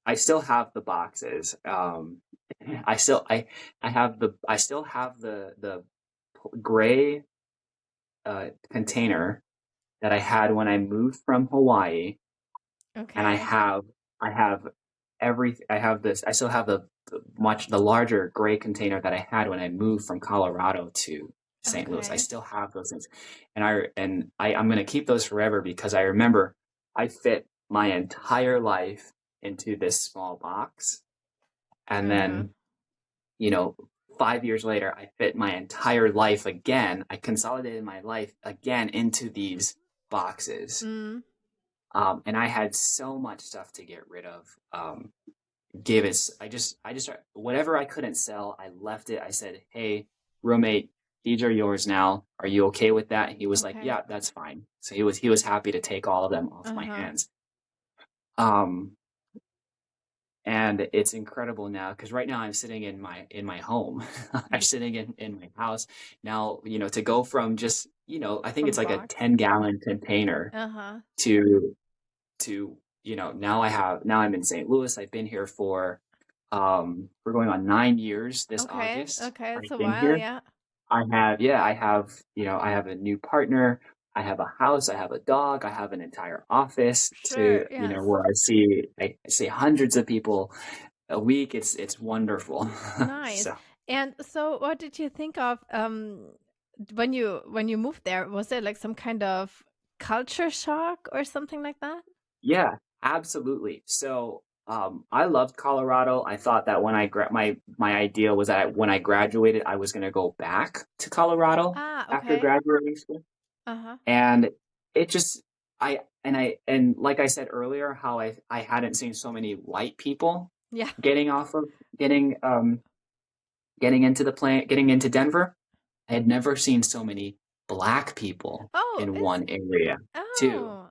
[SPEAKER 2] I still have the boxes. I still I still have the gray container that I had when I moved from Hawaii, and
[SPEAKER 1] Okay.
[SPEAKER 2] I have I have this. I still have the larger gray container that I had when I moved from Colorado to St. Louis. I
[SPEAKER 1] Okay.
[SPEAKER 2] still have those things, and I'm gonna keep those forever because I remember I fit my entire life into this small box, and
[SPEAKER 1] Uh-huh.
[SPEAKER 2] then, you know, 5 years later, I fit my entire life again. I consolidated my life again into these boxes.
[SPEAKER 1] Mm.
[SPEAKER 2] And I had so much stuff to get rid of. Gave it, I just, whatever I couldn't sell, I left it. I said, hey, roommate, these are yours now. Are you okay with that? And he was like,
[SPEAKER 1] Okay.
[SPEAKER 2] yeah, that's fine. So he was happy to take all of them off my
[SPEAKER 1] Uh-huh.
[SPEAKER 2] hands. Um, and it's incredible now because right now I'm sitting in my home. I'm sitting in my house now. To go from just, I think
[SPEAKER 1] From
[SPEAKER 2] it's
[SPEAKER 1] a
[SPEAKER 2] like a
[SPEAKER 1] box.
[SPEAKER 2] 10-gallon container
[SPEAKER 1] Uh-huh.
[SPEAKER 2] to now I'm in St. Louis. I've been here for we're going on 9 years this
[SPEAKER 1] Okay.
[SPEAKER 2] August.
[SPEAKER 1] Okay. It's
[SPEAKER 2] I've
[SPEAKER 1] a
[SPEAKER 2] been
[SPEAKER 1] while,
[SPEAKER 2] here.
[SPEAKER 1] yeah.
[SPEAKER 2] I have, I have a new partner. I have a house. I have a dog. I have an entire office
[SPEAKER 1] Sure. Yes.
[SPEAKER 2] where I see hundreds of people a week. It's wonderful.
[SPEAKER 1] Nice.
[SPEAKER 2] So
[SPEAKER 1] And so what did you think of when you moved there? Was there like some kind of culture shock or something like that?
[SPEAKER 2] yeah, absolutely. So I loved Colorado. I thought that when my idea was that when I graduated, I was going to go back to Colorado
[SPEAKER 1] Ah,
[SPEAKER 2] after
[SPEAKER 1] okay.
[SPEAKER 2] graduating school.
[SPEAKER 1] Uh-huh.
[SPEAKER 2] And it just and like I said earlier, how I hadn't seen so many white people
[SPEAKER 1] Yeah.
[SPEAKER 2] getting off of getting into the plane, getting into Denver. I had never seen so many black people
[SPEAKER 1] Oh,
[SPEAKER 2] in
[SPEAKER 1] is
[SPEAKER 2] one area too.
[SPEAKER 1] oh.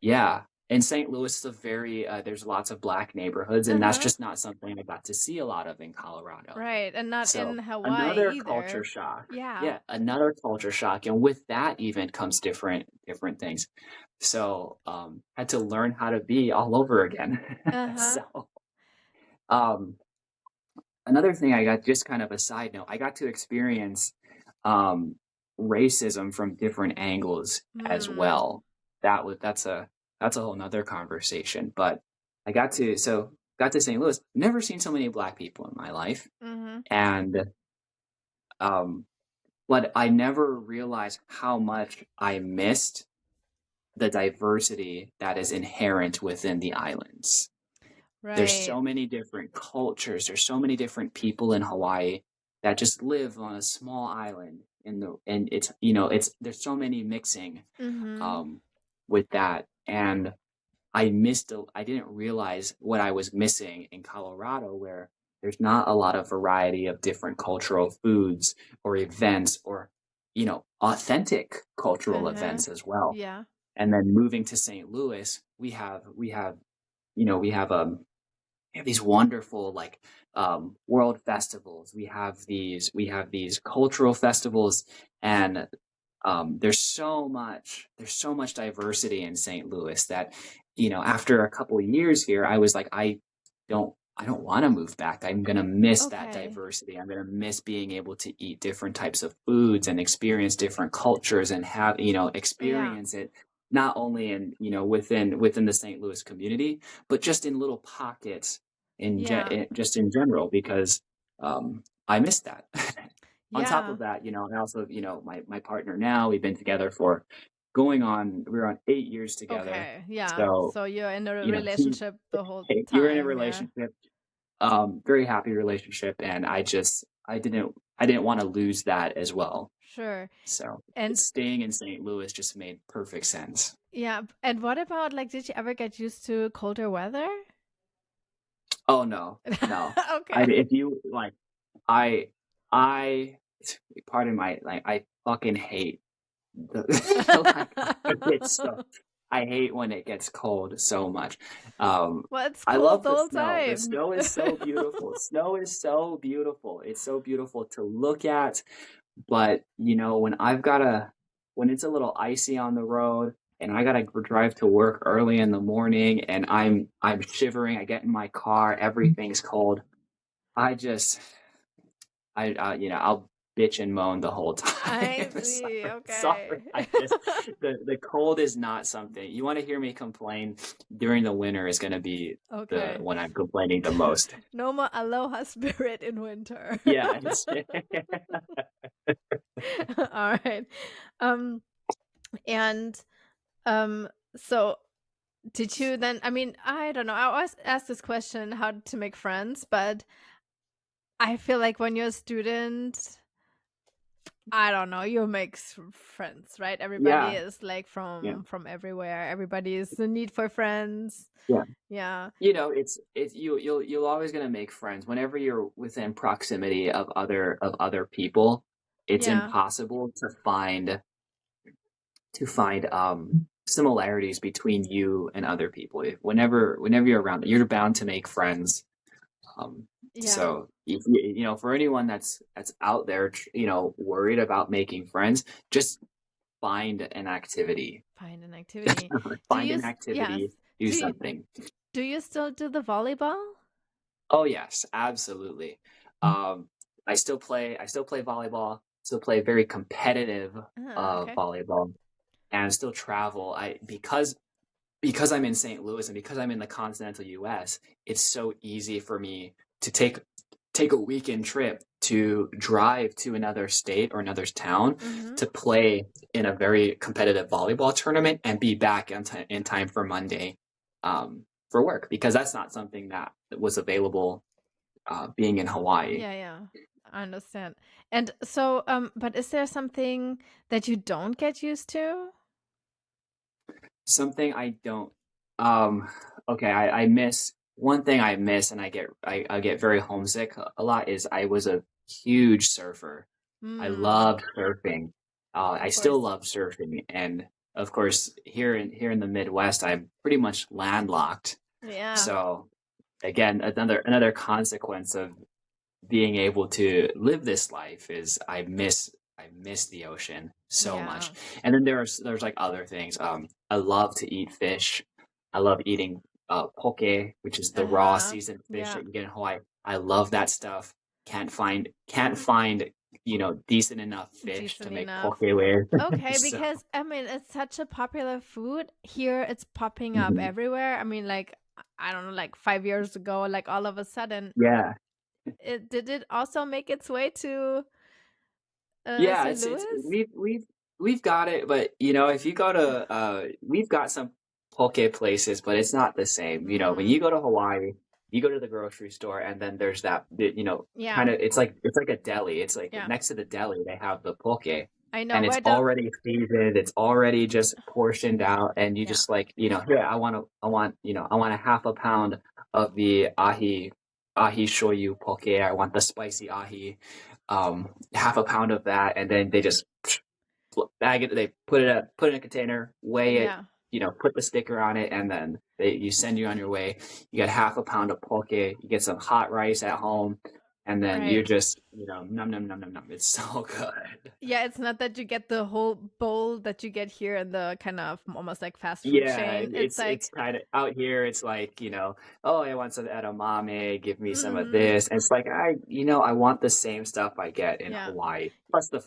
[SPEAKER 2] Yeah. in St. Louis is a very there's lots of black neighborhoods, and that's
[SPEAKER 1] Uh-huh.
[SPEAKER 2] just not something I got to see a lot of in Colorado.
[SPEAKER 1] Right, and not
[SPEAKER 2] So
[SPEAKER 1] in Hawaii
[SPEAKER 2] another culture
[SPEAKER 1] either.
[SPEAKER 2] shock.
[SPEAKER 1] Yeah.
[SPEAKER 2] Yeah, another culture shock, and with that even comes different things. So had to learn how to be all over again.
[SPEAKER 1] Uh-huh.
[SPEAKER 2] So um, another thing I got, just kind of a side note, I got to experience um, racism from different angles as
[SPEAKER 1] Hmm.
[SPEAKER 2] well. That's a whole nother conversation. But I got to St. Louis, never seen so many black people in my life,
[SPEAKER 1] Mhm.
[SPEAKER 2] and um, but I never realized how much I missed the diversity that is inherent within the islands. There's
[SPEAKER 1] Right.
[SPEAKER 2] so many different cultures, there's so many different people in Hawaii that just live on a small island and it's it's there's so many mixing
[SPEAKER 1] Mhm.
[SPEAKER 2] um with that. And I didn't realize what I was missing in Colorado, where there's not a lot of variety of different cultural foods or events or authentic cultural
[SPEAKER 1] Uh-huh.
[SPEAKER 2] events as well.
[SPEAKER 1] Yeah.
[SPEAKER 2] And then moving to St. Louis, we have you know we have these wonderful like world festivals. We have these cultural festivals, and there's so much diversity in St. Louis that after a couple of years here, I was like, I don't want to move back. I'm going to miss that
[SPEAKER 1] Okay.
[SPEAKER 2] diversity. I'm going to miss being able to eat different types of foods and experience different cultures and have
[SPEAKER 1] Yeah.
[SPEAKER 2] experience it not only in within the St. Louis community, but just in little pockets
[SPEAKER 1] Yeah.
[SPEAKER 2] just in general, because I missed that. On top
[SPEAKER 1] Yeah.
[SPEAKER 2] of that, I also, my partner now, we've been together for we're on 8 years together.
[SPEAKER 1] Okay. Yeah.
[SPEAKER 2] So,
[SPEAKER 1] So you're in a
[SPEAKER 2] he,
[SPEAKER 1] relationship the whole
[SPEAKER 2] you're in a
[SPEAKER 1] time, yeah.
[SPEAKER 2] relationship, very happy relationship. And I didn't want to lose that as well.
[SPEAKER 1] Sure.
[SPEAKER 2] So
[SPEAKER 1] And
[SPEAKER 2] staying in St. Louis just made perfect sense.
[SPEAKER 1] yeah, and what about like did you ever get used to colder weather?
[SPEAKER 2] Oh no, no.
[SPEAKER 1] Okay.
[SPEAKER 2] If you like, I, I, pardon my, like, I fucking hate the, like, it's so, I hate when it gets cold so much.
[SPEAKER 1] Well, it's
[SPEAKER 2] I
[SPEAKER 1] cold
[SPEAKER 2] love
[SPEAKER 1] the
[SPEAKER 2] the
[SPEAKER 1] whole
[SPEAKER 2] snow. The
[SPEAKER 1] time.
[SPEAKER 2] snow is so beautiful. Snow is so beautiful. It's so beautiful to look at. But when it's a little icy on the road and I gotta drive to work early in the morning and I'm shivering, I get in my car, everything's cold. I just I'll bitch and moan the whole
[SPEAKER 1] I
[SPEAKER 2] time. So,
[SPEAKER 1] see.
[SPEAKER 2] sorry.
[SPEAKER 1] Okay.
[SPEAKER 2] The cold is not something you want to hear me complain during the winter is going to be the
[SPEAKER 1] Okay.
[SPEAKER 2] when I'm complaining the most.
[SPEAKER 1] No more aloha spirit in winter.
[SPEAKER 2] Yeah.
[SPEAKER 1] All right. Um and um so did you then I mean, I don't know. I always ask this question how to make friends, but I feel like when you're a student, I don't know, you make friends, right? Everybody
[SPEAKER 2] Yeah.
[SPEAKER 1] is like
[SPEAKER 2] Yeah.
[SPEAKER 1] from everywhere. Everybody is the need for friends.
[SPEAKER 2] Yeah.
[SPEAKER 1] Yeah.
[SPEAKER 2] It's you'll always gonna make friends whenever you're within proximity of other people. It's
[SPEAKER 1] Yeah.
[SPEAKER 2] impossible to find similarities between you and other people. Whenever you're around, you're bound to make friends. Um,
[SPEAKER 1] Yeah.
[SPEAKER 2] so if for anyone that's out there, worried about making friends, just find an activity.
[SPEAKER 1] Find an activity. Do
[SPEAKER 2] Find
[SPEAKER 1] you
[SPEAKER 2] an
[SPEAKER 1] yes.
[SPEAKER 2] activity. Do
[SPEAKER 1] Do you
[SPEAKER 2] something.
[SPEAKER 1] do you still do the volleyball?
[SPEAKER 2] Oh yes, absolutely. Um, I still play volleyball. Still play very competitive
[SPEAKER 1] Ah, okay.
[SPEAKER 2] volleyball, and still travel. I because I'm in St. Louis and because I'm in the continental US, it's so easy for me to take a weekend trip to drive to another state or another town
[SPEAKER 1] Mhm.
[SPEAKER 2] to play in a very competitive volleyball tournament and be back in time for Monday for work, because that's not something that was available being in Hawaii.
[SPEAKER 1] Yeah, yeah. I understand. And so but is there something that you don't get used to?
[SPEAKER 2] Something I don't. Um, okay, I miss one thing I miss, and I get very homesick a lot. Is I was a huge surfer. I
[SPEAKER 1] Hmm.
[SPEAKER 2] loved surfing. I
[SPEAKER 1] Of
[SPEAKER 2] still
[SPEAKER 1] course.
[SPEAKER 2] love surfing, and of course, here in the Midwest, I'm pretty much landlocked.
[SPEAKER 1] Yeah.
[SPEAKER 2] So again, another consequence of being able to live this life is I miss the ocean so much.
[SPEAKER 1] Yeah.
[SPEAKER 2] And then there's like other things. I love to eat fish. I love eating poke, which is the raw
[SPEAKER 1] Uh-huh.
[SPEAKER 2] seasoned fish
[SPEAKER 1] Yeah.
[SPEAKER 2] that you get in Hawaii. I love that stuff. Can't find decent enough fish to
[SPEAKER 1] Decent
[SPEAKER 2] make
[SPEAKER 1] enough.
[SPEAKER 2] poke with.
[SPEAKER 1] Okay,
[SPEAKER 2] So
[SPEAKER 1] because I mean, it's such a popular food here. It's popping up
[SPEAKER 2] mhm.
[SPEAKER 1] everywhere. I mean, like I don't know, like 5 years ago, like all of a sudden,
[SPEAKER 2] Yeah.
[SPEAKER 1] it did it also make its way to
[SPEAKER 2] Yeah,
[SPEAKER 1] St.
[SPEAKER 2] it's
[SPEAKER 1] Louis?
[SPEAKER 2] we've got it, but if you go to we've got some poke places, but it's not the same. When
[SPEAKER 1] Mm,
[SPEAKER 2] you go to Hawaii, you go to the grocery store and then there's
[SPEAKER 1] yeah,
[SPEAKER 2] kind of it's like a deli. It's like
[SPEAKER 1] yeah.
[SPEAKER 2] next to the deli they have the poke
[SPEAKER 1] I know.
[SPEAKER 2] and it's
[SPEAKER 1] Why don't?
[SPEAKER 2] already seasoned, it's already just portioned out and you
[SPEAKER 1] Yeah,
[SPEAKER 2] just like, here I want a half a pound of the ahi shoyu poke. I want the spicy ahi half a pound of that, and then they just bag it. They put it in a container, weigh it,
[SPEAKER 1] yeah.
[SPEAKER 2] put the sticker on it, and then you send you on your way. You get half a pound of poke. You get some hot rice at home, and then you're
[SPEAKER 1] Right.
[SPEAKER 2] just num num num num num. It's so good.
[SPEAKER 1] Yeah, it's not that you get the whole bowl that you get here in the kind of almost like fast food
[SPEAKER 2] Yeah,
[SPEAKER 1] chain. It's
[SPEAKER 2] it's
[SPEAKER 1] like,
[SPEAKER 2] kind of out here. It's like oh, I want some edamame. Give me some of
[SPEAKER 1] mm-hmm.
[SPEAKER 2] this. And it's like I want the same stuff I get in
[SPEAKER 1] Yeah.
[SPEAKER 2] Hawaii. Plus, the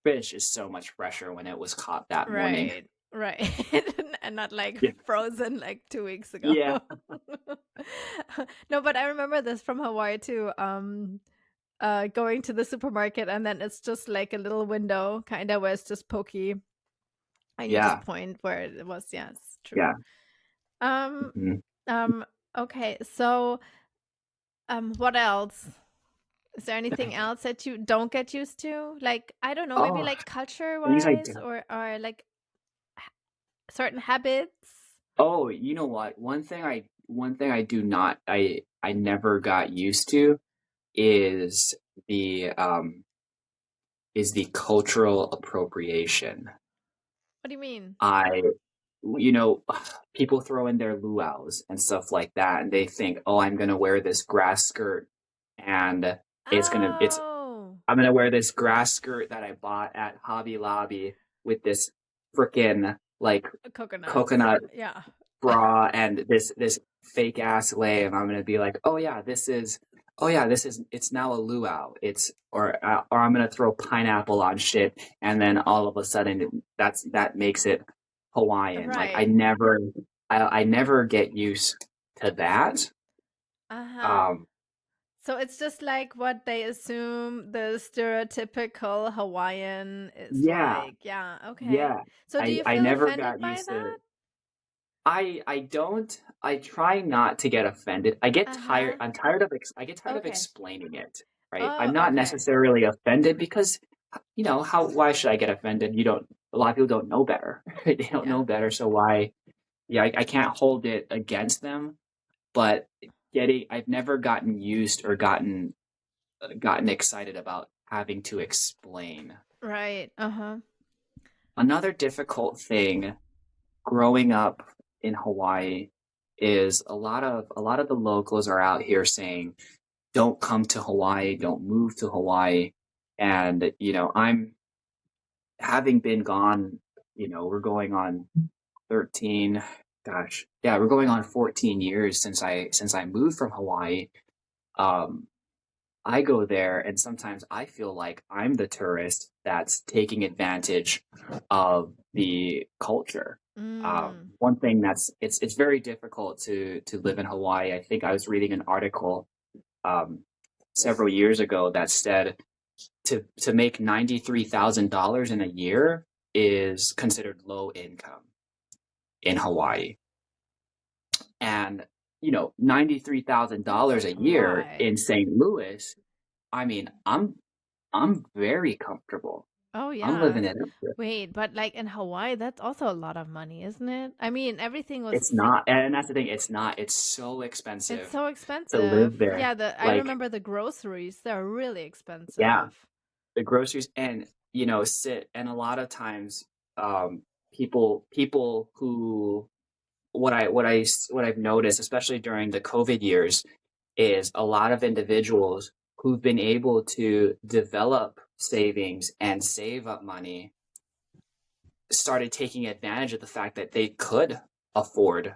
[SPEAKER 2] fish is so much fresher when it was caught that morning.
[SPEAKER 1] Right, right. And not like
[SPEAKER 2] Yeah,
[SPEAKER 1] frozen like 2 weeks ago.
[SPEAKER 2] yeah,
[SPEAKER 1] No, but I remember this from Hawaii too. Going to the supermarket and then it's just like a little window kind of where it's just pokey and you just
[SPEAKER 2] yeah,
[SPEAKER 1] point where it was. Yes, true.
[SPEAKER 2] yeah.
[SPEAKER 1] Um,
[SPEAKER 2] Mhm.
[SPEAKER 1] okay, so what else? Is there anything else that you don't get used to? Like, I don't know, maybe
[SPEAKER 2] Oh,
[SPEAKER 1] like culture
[SPEAKER 2] things I
[SPEAKER 1] wise
[SPEAKER 2] do.
[SPEAKER 1] or like certain habits?
[SPEAKER 2] Oh, you know what? One thing I do not I never got used to is the um the cultural appropriation.
[SPEAKER 1] What do you mean?
[SPEAKER 2] I you know, People throw in their luau's and stuff like that, and they think, "Oh, I'm gonna wear this grass skirt, and it's
[SPEAKER 1] Oh,
[SPEAKER 2] I'm gonna wear this grass skirt that I bought at Hobby Lobby with this freaking like
[SPEAKER 1] coconuts.
[SPEAKER 2] coconut
[SPEAKER 1] Yeah.
[SPEAKER 2] bra and this fake ass lay, and I'm gonna be like, oh yeah, it's now a luau. Or I'm gonna throw pineapple on shit, and then all of a sudden that makes it Hawaiian. Like
[SPEAKER 1] Right.
[SPEAKER 2] I never get used to that.
[SPEAKER 1] Uh-huh.
[SPEAKER 2] Um,
[SPEAKER 1] So it's just like what they assume the stereotypical Hawaiian is
[SPEAKER 2] yeah,
[SPEAKER 1] like. Yeah, okay.
[SPEAKER 2] yeah.
[SPEAKER 1] So do you
[SPEAKER 2] I
[SPEAKER 1] feel
[SPEAKER 2] never
[SPEAKER 1] offended
[SPEAKER 2] got
[SPEAKER 1] by
[SPEAKER 2] used to.
[SPEAKER 1] that?
[SPEAKER 2] I don't. I try not to get offended.
[SPEAKER 1] Uh-huh.
[SPEAKER 2] I get tired of
[SPEAKER 1] Okay.
[SPEAKER 2] explaining it, right?
[SPEAKER 1] Oh,
[SPEAKER 2] I'm not
[SPEAKER 1] okay.
[SPEAKER 2] necessarily offended because, why should I get offended? A lot of people don't know better. They don't
[SPEAKER 1] Yeah.
[SPEAKER 2] know better, so why? Yeah, I can't hold it against them, but I've never gotten used or gotten excited about having to explain.
[SPEAKER 1] Right. Uh-huh.
[SPEAKER 2] Another difficult thing growing up in Hawaii is a lot of the locals are out here saying, "Don't come to Hawaii, don't move to Hawaii." And I'm having been gone. We're going on 13. Gosh, yeah, we're going on 14 years since I moved from Hawaii. Um, I go there and sometimes I feel like I'm the tourist that's taking advantage of the culture.
[SPEAKER 1] Mm.
[SPEAKER 2] One thing it's very difficult to live in Hawaii. I think I was reading an article um, several years ago that said to make $93,000 in a year is considered low income in Hawaii, and
[SPEAKER 1] That's
[SPEAKER 2] $93,000 a year
[SPEAKER 1] why.
[SPEAKER 2] in St. Louis. I mean, I'm very comfortable.
[SPEAKER 1] Oh,
[SPEAKER 2] I'm
[SPEAKER 1] yeah.
[SPEAKER 2] living it up here.
[SPEAKER 1] Wait, but like in Hawaii, that's also a lot of money, isn't it? I mean, everything was
[SPEAKER 2] It's not, and that's the thing. It's not. It's so
[SPEAKER 1] it's
[SPEAKER 2] expensive
[SPEAKER 1] so
[SPEAKER 2] to
[SPEAKER 1] expensive.
[SPEAKER 2] live there.
[SPEAKER 1] Yeah, the I
[SPEAKER 2] Like,
[SPEAKER 1] remember the groceries, they're really
[SPEAKER 2] yeah,
[SPEAKER 1] expensive.
[SPEAKER 2] the groceries and sit and a lot of times, um, people who what I've noticed, especially during the COVID years, is a lot of individuals who've been able to develop savings and save up money started taking advantage of the fact that they could afford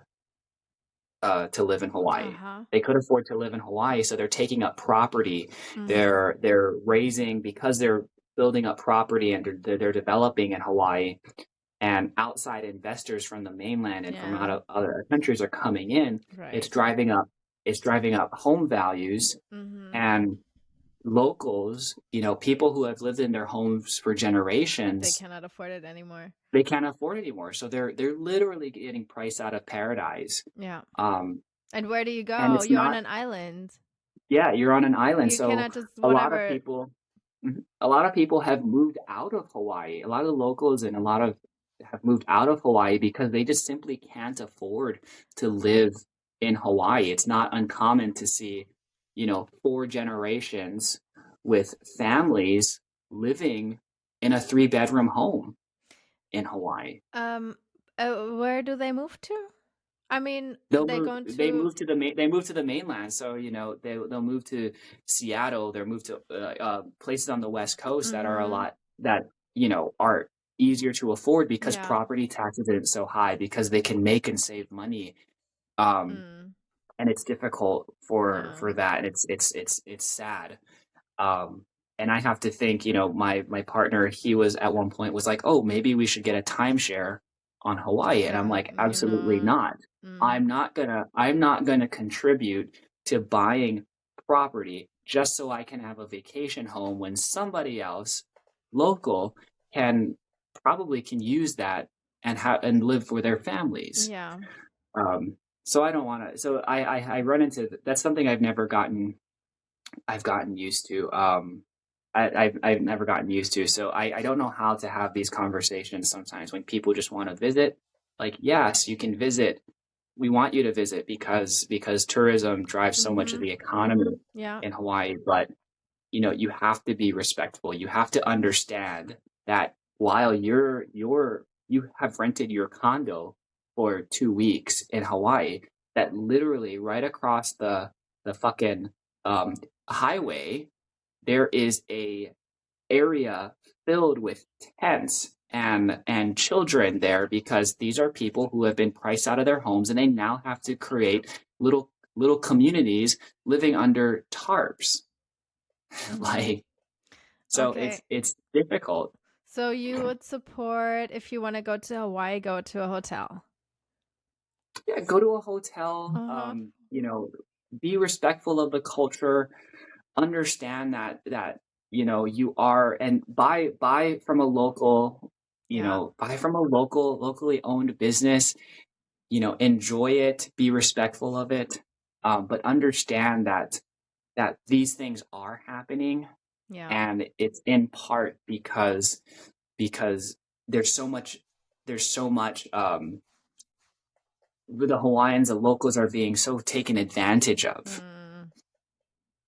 [SPEAKER 2] to live in Hawaii.
[SPEAKER 1] Uh-huh.
[SPEAKER 2] They could afford to live in Hawaii, so they're taking up property.
[SPEAKER 1] Mhm.
[SPEAKER 2] They're raising because they're building up property and they're developing in Hawaii. And outside investors from the mainland and from
[SPEAKER 1] Yeah.
[SPEAKER 2] out of other countries are coming in. It's
[SPEAKER 1] Right.
[SPEAKER 2] driving up it's driving up home values,
[SPEAKER 1] Mhm.
[SPEAKER 2] and locals, people who have lived in their homes for
[SPEAKER 1] They
[SPEAKER 2] generations,
[SPEAKER 1] cannot afford it anymore.
[SPEAKER 2] they can't afford it anymore. So they're literally getting priced out of paradise.
[SPEAKER 1] Yeah.
[SPEAKER 2] Um,
[SPEAKER 1] And where do you
[SPEAKER 2] and
[SPEAKER 1] go?
[SPEAKER 2] it's
[SPEAKER 1] You're on
[SPEAKER 2] not,
[SPEAKER 1] an island.
[SPEAKER 2] yeah, you're on an island.
[SPEAKER 1] You
[SPEAKER 2] So
[SPEAKER 1] cannot just
[SPEAKER 2] a lot of
[SPEAKER 1] whatever.
[SPEAKER 2] people, a lot of people have moved out of Hawaii. A lot of the locals and a lot of have moved out of Hawaii because they just simply can't afford to live in Hawaii. It's not uncommon to see, four generations with families living in a three-bedroom home in Hawaii.
[SPEAKER 1] Um, where do they move to? I mean,
[SPEAKER 2] They'll
[SPEAKER 1] they
[SPEAKER 2] move.
[SPEAKER 1] going
[SPEAKER 2] They
[SPEAKER 1] to.
[SPEAKER 2] move to the main. They move to the mainland. So they'll move to Seattle. They'll move to places on the West Coast that are a
[SPEAKER 1] Mhm.
[SPEAKER 2] lot that are easier to afford because
[SPEAKER 1] Yeah.
[SPEAKER 2] property taxes aren't so high because they can make and save money. Um,
[SPEAKER 1] Mm.
[SPEAKER 2] and it's difficult for
[SPEAKER 1] Yeah.
[SPEAKER 2] that. And it's sad. Um, and I have to think, my partner, he was at one point was like, oh, maybe we should get a timeshare on Hawaii. And I'm like,
[SPEAKER 1] You're
[SPEAKER 2] absolutely
[SPEAKER 1] not.
[SPEAKER 2] not.
[SPEAKER 1] Mm.
[SPEAKER 2] I'm not gonna contribute to buying property just so I can have a vacation home when somebody else local can can use that and and live for their families.
[SPEAKER 1] Yeah.
[SPEAKER 2] So I don't want to. So I run into that's something I've gotten used to. I've never gotten used to. So I don't know how to have these conversations sometimes when people just want to visit. Like, yes, you can visit. We want you to visit because tourism drives so much of
[SPEAKER 1] Mhm.
[SPEAKER 2] the economy
[SPEAKER 1] Yeah.
[SPEAKER 2] in Hawaii. But you have to be respectful. You have to understand that while you have rented your condo for 2 weeks in Hawaii, that literally right across the fucking um, highway, there is a area filled with tents and children there because these are people who have been priced out of their homes and they now have to create little communities living under tarps.
[SPEAKER 1] Mhm.
[SPEAKER 2] Like, so
[SPEAKER 1] Okay.
[SPEAKER 2] it's difficult.
[SPEAKER 1] So you would support if you want to go to Hawaii, go to a hotel.
[SPEAKER 2] Yeah, go to a hotel,
[SPEAKER 1] Uh-huh.
[SPEAKER 2] be respectful of the culture, understand that you are, and buy from a local,
[SPEAKER 1] Yeah.
[SPEAKER 2] buy from a locally owned business, enjoy it, be respectful of it, but understand that these things are happening,
[SPEAKER 1] Yeah.
[SPEAKER 2] and it's in part because there's so much there's so much the Hawaiians and locals are being so taken advantage of.
[SPEAKER 1] Mm.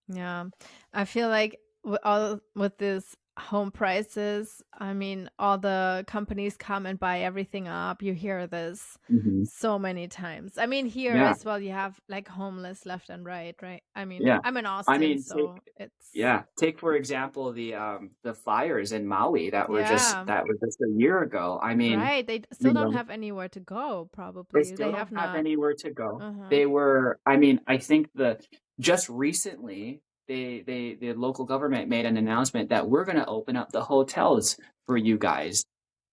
[SPEAKER 1] Yeah. I feel like all with this home prices, I mean, all the companies come and buy everything up. You hear this
[SPEAKER 2] Hmm.
[SPEAKER 1] so many times. I mean, here
[SPEAKER 2] Yeah,
[SPEAKER 1] as well, you have like homeless left and right, right? I mean,
[SPEAKER 2] yeah.
[SPEAKER 1] I'm in
[SPEAKER 2] I
[SPEAKER 1] Austin,
[SPEAKER 2] mean,
[SPEAKER 1] so it's
[SPEAKER 2] take for example the fires in Maui
[SPEAKER 1] yeah.
[SPEAKER 2] that were just a year ago. I mean,
[SPEAKER 1] Right. They
[SPEAKER 2] you
[SPEAKER 1] still don't
[SPEAKER 2] know,
[SPEAKER 1] have anywhere to go,
[SPEAKER 2] they
[SPEAKER 1] probably. They
[SPEAKER 2] still
[SPEAKER 1] have
[SPEAKER 2] don't have
[SPEAKER 1] not.
[SPEAKER 2] anywhere to go.
[SPEAKER 1] Uh-huh.
[SPEAKER 2] They were, I mean, I think just recently the local government made an announcement that we're going to open up the hotels for you guys.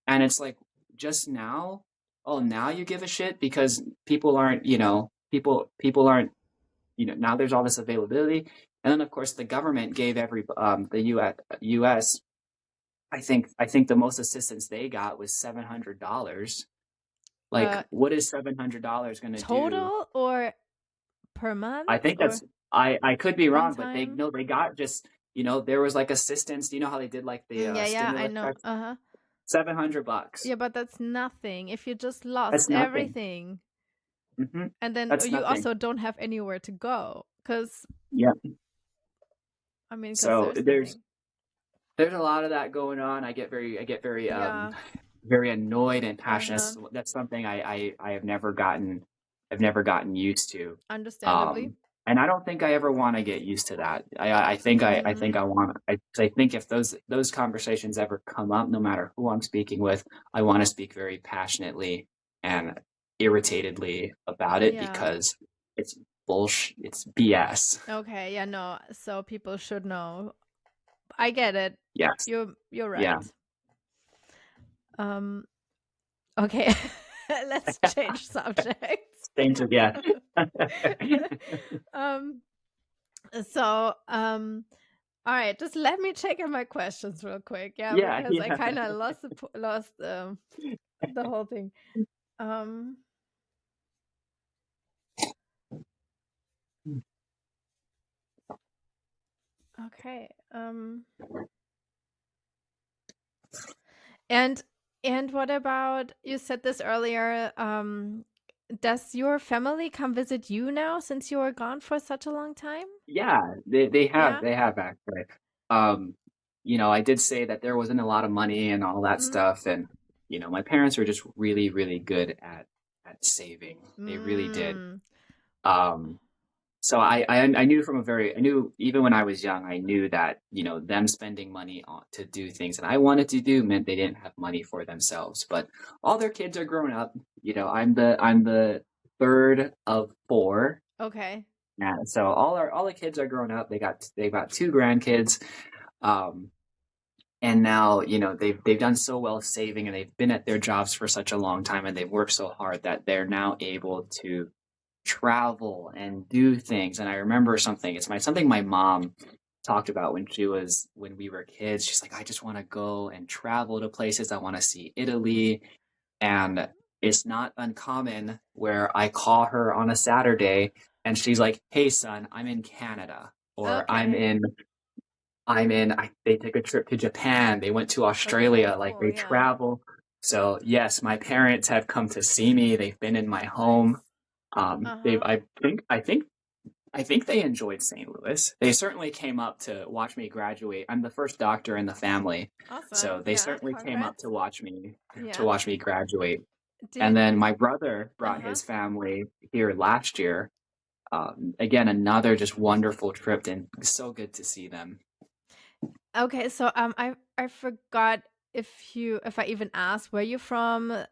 [SPEAKER 2] And it's like, just now, oh, now you give a shit because people aren't, now there's all this availability. And then of course the government gave the US, I think the most assistance they got was $700. Like,
[SPEAKER 1] Uh,
[SPEAKER 2] what is $700 going to do?
[SPEAKER 1] total or per
[SPEAKER 2] I
[SPEAKER 1] month
[SPEAKER 2] think
[SPEAKER 1] or
[SPEAKER 2] I could be
[SPEAKER 1] one
[SPEAKER 2] wrong, but
[SPEAKER 1] time?
[SPEAKER 2] they got just, there was like assistance. You know how they did like the
[SPEAKER 1] Yeah, yeah, I
[SPEAKER 2] stimulus
[SPEAKER 1] know.
[SPEAKER 2] checks?
[SPEAKER 1] Uh-huh.
[SPEAKER 2] $700.
[SPEAKER 1] Yeah, but that's nothing. If you just
[SPEAKER 2] That's
[SPEAKER 1] lost
[SPEAKER 2] nothing.
[SPEAKER 1] everything
[SPEAKER 2] Hmm.
[SPEAKER 1] and then
[SPEAKER 2] That's
[SPEAKER 1] you
[SPEAKER 2] nothing.
[SPEAKER 1] also don't have anywhere to go because
[SPEAKER 2] Yeah.
[SPEAKER 1] I mean, because
[SPEAKER 2] So
[SPEAKER 1] there's nothing.
[SPEAKER 2] there's a lot of that going on. I get very
[SPEAKER 1] Yeah.
[SPEAKER 2] very annoyed and passionate.
[SPEAKER 1] Uh-huh.
[SPEAKER 2] That's something I have never gotten used to.
[SPEAKER 1] Understandably.
[SPEAKER 2] Um, and I don't think I ever want to get used to that. I think
[SPEAKER 1] Mm,
[SPEAKER 2] I think if those conversations ever come up, no matter who I'm speaking with, I want to speak very passionately and irritatedly about it
[SPEAKER 1] yeah.
[SPEAKER 2] because it's bullshit. It's BS.
[SPEAKER 1] Okay, yeah, no. So people should know. I get it.
[SPEAKER 2] Yes.
[SPEAKER 1] You're
[SPEAKER 2] Yeah.
[SPEAKER 1] right. Um okay. Let's change subjects.
[SPEAKER 2] Same to yeah.
[SPEAKER 1] um so all right, just let me check in my questions real quick. Yeah,
[SPEAKER 2] Yeah.
[SPEAKER 1] because I
[SPEAKER 2] Yeah.
[SPEAKER 1] kind of lost the whole thing. Um okay. And what about, you said this earlier, does your family come visit you now since you were gone for such a long time?
[SPEAKER 2] Yeah, they have
[SPEAKER 1] Yeah?
[SPEAKER 2] they have actually. Um, I did say that there wasn't a lot of money and all that
[SPEAKER 1] Mhm.
[SPEAKER 2] stuff, and my parents were just really, really good at saving. They really did.
[SPEAKER 1] Mm.
[SPEAKER 2] Um, so I knew I knew even when I was young, I knew that them spending money to do things that I wanted to do meant they didn't have money for themselves. But all their kids are grown up. I'm the third of four.
[SPEAKER 1] Okay.
[SPEAKER 2] Yeah, so all the kids are grown up. They've got two grandkids, um, and now they've done so well saving, and they've been at their jobs for such a long time, and they've worked so hard that they're now able to travel and do things. And I remember something my mom talked about when we were kids. She's like, I just want to go and travel to places. I want to see Italy, and it's not uncommon where I call her on a Saturday and she's like, "Hey son, I'm in Canada." Or
[SPEAKER 1] Okay.
[SPEAKER 2] they took a trip to Japan, they went to
[SPEAKER 1] Okay, that's
[SPEAKER 2] Australia, like
[SPEAKER 1] cool.
[SPEAKER 2] they
[SPEAKER 1] Yeah.
[SPEAKER 2] travel. So yes, my parents have come to see me. They've been in my home.
[SPEAKER 1] Nice.
[SPEAKER 2] They've
[SPEAKER 1] Uh-huh.
[SPEAKER 2] I think they enjoyed St. Louis. They certainly came up to watch me graduate. I'm the first doctor in the family, so
[SPEAKER 1] Awesome.
[SPEAKER 2] they
[SPEAKER 1] Yeah,
[SPEAKER 2] certainly came up
[SPEAKER 1] congrats.
[SPEAKER 2] to watch me to
[SPEAKER 1] Yeah.
[SPEAKER 2] watch me graduate. And
[SPEAKER 1] Did
[SPEAKER 2] then my brother brought
[SPEAKER 1] Uh-huh.
[SPEAKER 2] his family here last year. Again, another just wonderful trip, and so good to see them.
[SPEAKER 1] Okay, so I forgot if I even asked, were you from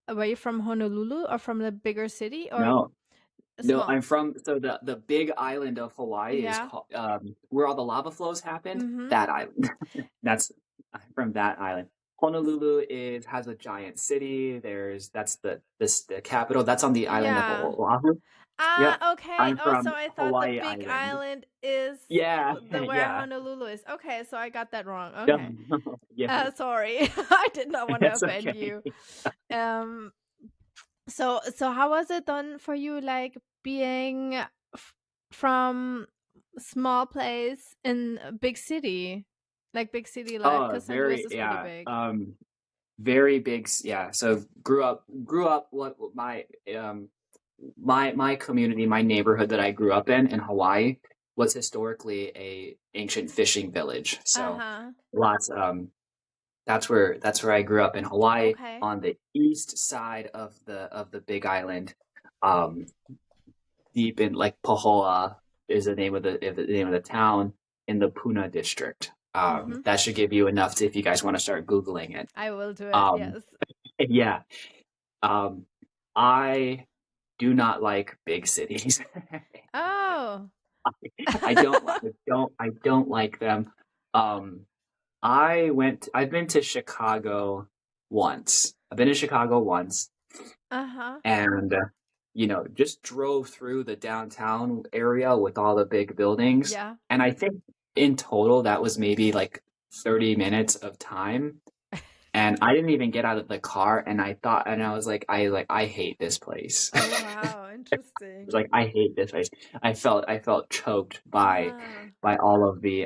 [SPEAKER 1] Honolulu or from the bigger city or
[SPEAKER 2] No, no,
[SPEAKER 1] small?
[SPEAKER 2] I'm from so the big island of Hawaii is
[SPEAKER 1] Yeah.
[SPEAKER 2] called where all the lava flows happened.
[SPEAKER 1] Mhm.
[SPEAKER 2] That island. That's I'm from that island. Honolulu has a giant city. That's the capital. That's on the island of
[SPEAKER 1] Yeah.
[SPEAKER 2] Oahu. Yeah,
[SPEAKER 1] Ah, okay.
[SPEAKER 2] I'm
[SPEAKER 1] Oh, so
[SPEAKER 2] from
[SPEAKER 1] I thought the
[SPEAKER 2] Hawaii
[SPEAKER 1] big
[SPEAKER 2] Island.
[SPEAKER 1] island is
[SPEAKER 2] Yeah,
[SPEAKER 1] the where
[SPEAKER 2] yeah.
[SPEAKER 1] Honolulu is. Okay, so I got that wrong.
[SPEAKER 2] No,
[SPEAKER 1] Okay.
[SPEAKER 2] yeah,
[SPEAKER 1] Sorry. I did not want to
[SPEAKER 2] that's
[SPEAKER 1] offend
[SPEAKER 2] okay.
[SPEAKER 1] you. Um, so how was it then for you, like being from small place in a big city, like big city life?
[SPEAKER 2] Oh,
[SPEAKER 1] Because St. Louis
[SPEAKER 2] very,
[SPEAKER 1] is pretty
[SPEAKER 2] yeah.
[SPEAKER 1] big.
[SPEAKER 2] Very big, yeah. So grew up what my community, my neighborhood that I grew up in Hawaii was historically a ancient fishing village.
[SPEAKER 1] Uh
[SPEAKER 2] So
[SPEAKER 1] huh.
[SPEAKER 2] lots that's where I grew up in Hawaii
[SPEAKER 1] Okay.
[SPEAKER 2] on the east side of the Big Island. Um, Deep in like Pahoa is the name of the town in the Puna district.
[SPEAKER 1] Mhm.
[SPEAKER 2] That should give you enough if you guys want to start Googling it.
[SPEAKER 1] I will do it.
[SPEAKER 2] Um,
[SPEAKER 1] Yes.
[SPEAKER 2] yeah. Um, I do not like big cities.
[SPEAKER 1] Oh.
[SPEAKER 2] I don't like them. Um, I've been to Chicago once. I've been to Chicago once,
[SPEAKER 1] Uh-huh.
[SPEAKER 2] and just drove through the downtown area with all the big buildings.
[SPEAKER 1] Yeah.
[SPEAKER 2] And I think in total that was maybe like 30 minutes of time. And I didn't even get out of the car, and I was like, I hate this place.
[SPEAKER 1] Oh, wow.
[SPEAKER 2] I was
[SPEAKER 1] Interesting.
[SPEAKER 2] like, I hate this place. I felt choked by
[SPEAKER 1] Uh-huh.
[SPEAKER 2] by all of the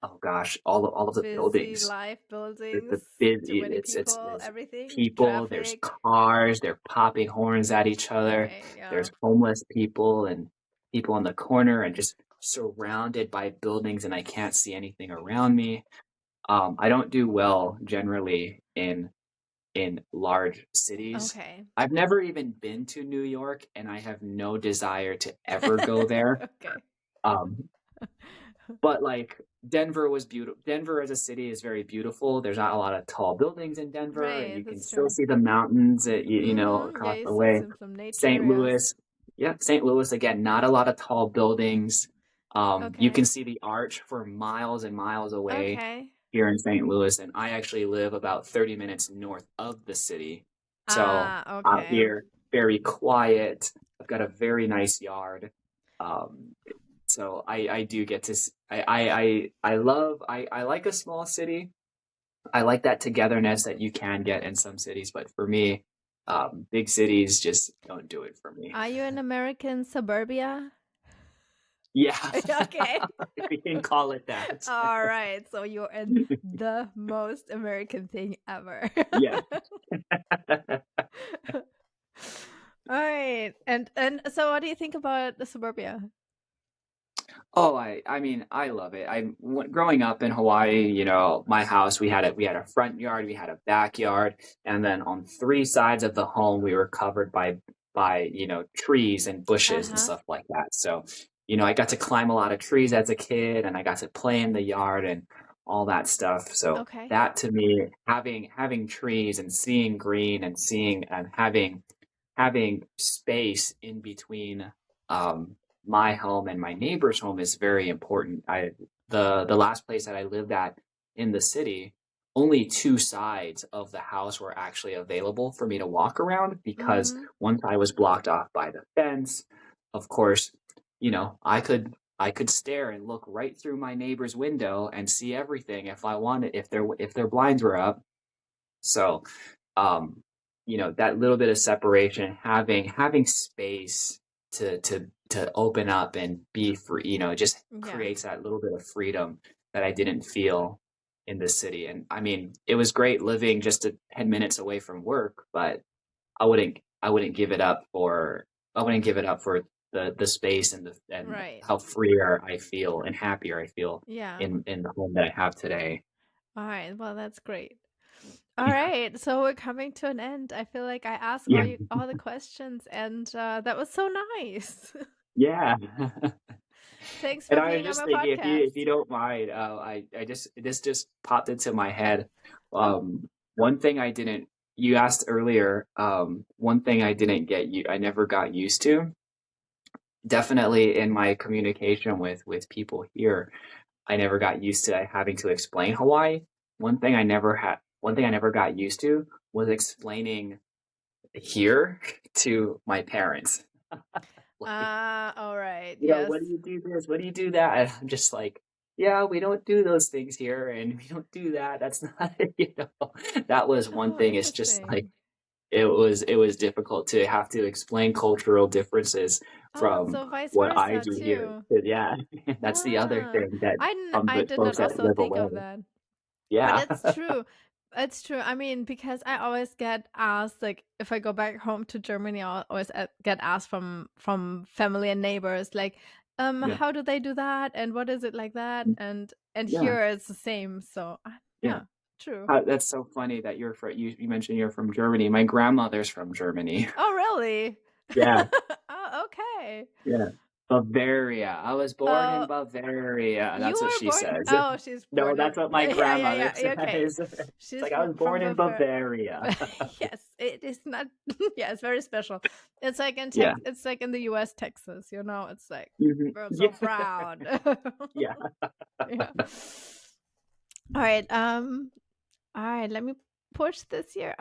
[SPEAKER 2] oh gosh, all of the
[SPEAKER 1] Busy
[SPEAKER 2] buildings.
[SPEAKER 1] life
[SPEAKER 2] The
[SPEAKER 1] buildings, too
[SPEAKER 2] busy
[SPEAKER 1] many
[SPEAKER 2] it's
[SPEAKER 1] people,
[SPEAKER 2] there's
[SPEAKER 1] everything,
[SPEAKER 2] people, there's
[SPEAKER 1] traffic.
[SPEAKER 2] cars, they're popping horns at each other.
[SPEAKER 1] Okay, yeah.
[SPEAKER 2] There's homeless people and people on the corner and just surrounded by buildings, and I can't see anything around me. I don't do well generally in large cities.
[SPEAKER 1] Okay.
[SPEAKER 2] I've never even been to New York, and I have no desire to ever go there.
[SPEAKER 1] Okay.
[SPEAKER 2] Um, but like Denver was beautiful. Denver as a city is very beautiful. There's not a lot of tall buildings in Denver, and
[SPEAKER 1] Right,
[SPEAKER 2] you can
[SPEAKER 1] that's
[SPEAKER 2] still
[SPEAKER 1] true.
[SPEAKER 2] see the mountains, you know,
[SPEAKER 1] Yeah,
[SPEAKER 2] across
[SPEAKER 1] you
[SPEAKER 2] the
[SPEAKER 1] see
[SPEAKER 2] way.
[SPEAKER 1] some nature,
[SPEAKER 2] St.
[SPEAKER 1] yes.
[SPEAKER 2] Louis, yeah, St. Louis again, not a lot of tall buildings. You can
[SPEAKER 1] Okay.
[SPEAKER 2] see the arch for miles and miles away
[SPEAKER 1] Okay.
[SPEAKER 2] here in St. Louis, and I actually live about 30 minutes north of the city. So
[SPEAKER 1] Ah,
[SPEAKER 2] out
[SPEAKER 1] okay.
[SPEAKER 2] here, very quiet. I've got a very nice yard. Um, so I do get to I like a small city. I like that togetherness that you can get in some cities, but for me, big cities just don't do it for me.
[SPEAKER 1] Are you in American suburbia?
[SPEAKER 2] Yeah,
[SPEAKER 1] Okay.
[SPEAKER 2] if we can call it that.
[SPEAKER 1] All right. So you're in the most American thing ever.
[SPEAKER 2] Yeah.
[SPEAKER 1] All right. And so what do you think about the suburbia?
[SPEAKER 2] Oh, I mean, I love it. Growing up in Hawaii, you know, my house, we had a front yard, we had a backyard, and then on three sides of the home we were covered by, you know, trees and bushes and
[SPEAKER 1] Uh-huh.
[SPEAKER 2] stuff like that. So, you know, I got to climb a lot of trees as a kid, and I got to play in the yard and all that stuff. So
[SPEAKER 1] Okay.
[SPEAKER 2] that to me, having trees and seeing green and seeing and having space in between um, my home and my neighbor's home is very important. The last place that I lived at in the city, only two sides of the house were actually available for me to walk around because
[SPEAKER 1] Mm-hmm.
[SPEAKER 2] one side was blocked off by the fence. Of course, you know, I could stare and look right through my neighbor's window and see everything if I wanted, if their blinds were up. So, um, you know, that little bit of separation, having space to open up and be free, you know, just
[SPEAKER 1] Yeah.
[SPEAKER 2] creates that little bit of freedom that I didn't feel in the city. And I mean, it was great living just 10 minutes away from work, but I wouldn't give it up for the space and
[SPEAKER 1] Right.
[SPEAKER 2] how freer I feel and happier I feel
[SPEAKER 1] Yeah.
[SPEAKER 2] in the home that I have today.
[SPEAKER 1] All right. Well, that's great. All right. So we're coming to an end. I feel like I asked
[SPEAKER 2] Yeah.
[SPEAKER 1] all the questions and that was so nice.
[SPEAKER 2] Yeah.
[SPEAKER 1] Thanks
[SPEAKER 2] And
[SPEAKER 1] for
[SPEAKER 2] I was
[SPEAKER 1] being on
[SPEAKER 2] just
[SPEAKER 1] my
[SPEAKER 2] thinking, if you
[SPEAKER 1] podcast.
[SPEAKER 2] don't mind, this just popped into my head. One thing I didn't you asked earlier, one thing I never got used to, definitely in my communication with people here, I never got used to having to explain Hawaii. One thing I never got used to was explaining here to my parents. Like,
[SPEAKER 1] Ah, all right.
[SPEAKER 2] you know,
[SPEAKER 1] Yes.
[SPEAKER 2] what do you do this? What do you do that? And I'm just like, yeah, we don't do those things here, and we don't do that. That's not, you know, that was one
[SPEAKER 1] Oh,
[SPEAKER 2] thing. It's just like
[SPEAKER 1] interesting.
[SPEAKER 2] it was difficult to have to explain cultural differences
[SPEAKER 1] Oh,
[SPEAKER 2] from
[SPEAKER 1] so vice
[SPEAKER 2] what I
[SPEAKER 1] versa
[SPEAKER 2] do here.
[SPEAKER 1] too.
[SPEAKER 2] But yeah, that's the other
[SPEAKER 1] Ah,
[SPEAKER 2] thing that
[SPEAKER 1] I
[SPEAKER 2] with
[SPEAKER 1] did not
[SPEAKER 2] folks that
[SPEAKER 1] also
[SPEAKER 2] live
[SPEAKER 1] think
[SPEAKER 2] away.
[SPEAKER 1] of that. But
[SPEAKER 2] Yeah,
[SPEAKER 1] it's true. It's true. I mean, because I always get asked, like, if I go back home to Germany, I always get asked from family and neighbors, like,
[SPEAKER 2] yeah,
[SPEAKER 1] how do they do that, and what is it like that, and
[SPEAKER 2] yeah,
[SPEAKER 1] here it's the same. So
[SPEAKER 2] yeah.
[SPEAKER 1] yeah, true.
[SPEAKER 2] That's so funny that you mentioned you're from Germany. My grandmother's from Germany.
[SPEAKER 1] Oh, really?
[SPEAKER 2] Yeah,
[SPEAKER 1] Oh, okay.
[SPEAKER 2] yeah. Bavaria. I was born in
[SPEAKER 1] Oh,
[SPEAKER 2] Bavaria.
[SPEAKER 1] you
[SPEAKER 2] That's what
[SPEAKER 1] were
[SPEAKER 2] she
[SPEAKER 1] born.
[SPEAKER 2] says.
[SPEAKER 1] Oh, she's
[SPEAKER 2] No,
[SPEAKER 1] born in.
[SPEAKER 2] that's what my
[SPEAKER 1] Yeah, yeah, yeah,
[SPEAKER 2] grandmother
[SPEAKER 1] yeah. Okay,
[SPEAKER 2] says. It's
[SPEAKER 1] she's
[SPEAKER 2] like I was
[SPEAKER 1] from
[SPEAKER 2] born in
[SPEAKER 1] Bavaria.
[SPEAKER 2] Bavaria.
[SPEAKER 1] Yes, it is not. Yeah, it's very special. It's like in
[SPEAKER 2] Yeah.
[SPEAKER 1] Tex. It's like in the U.S. Texas. You know, it's like we're so
[SPEAKER 2] Yeah.
[SPEAKER 1] proud.
[SPEAKER 2] Yeah.
[SPEAKER 1] Yeah. All right. All right. Let me push this here.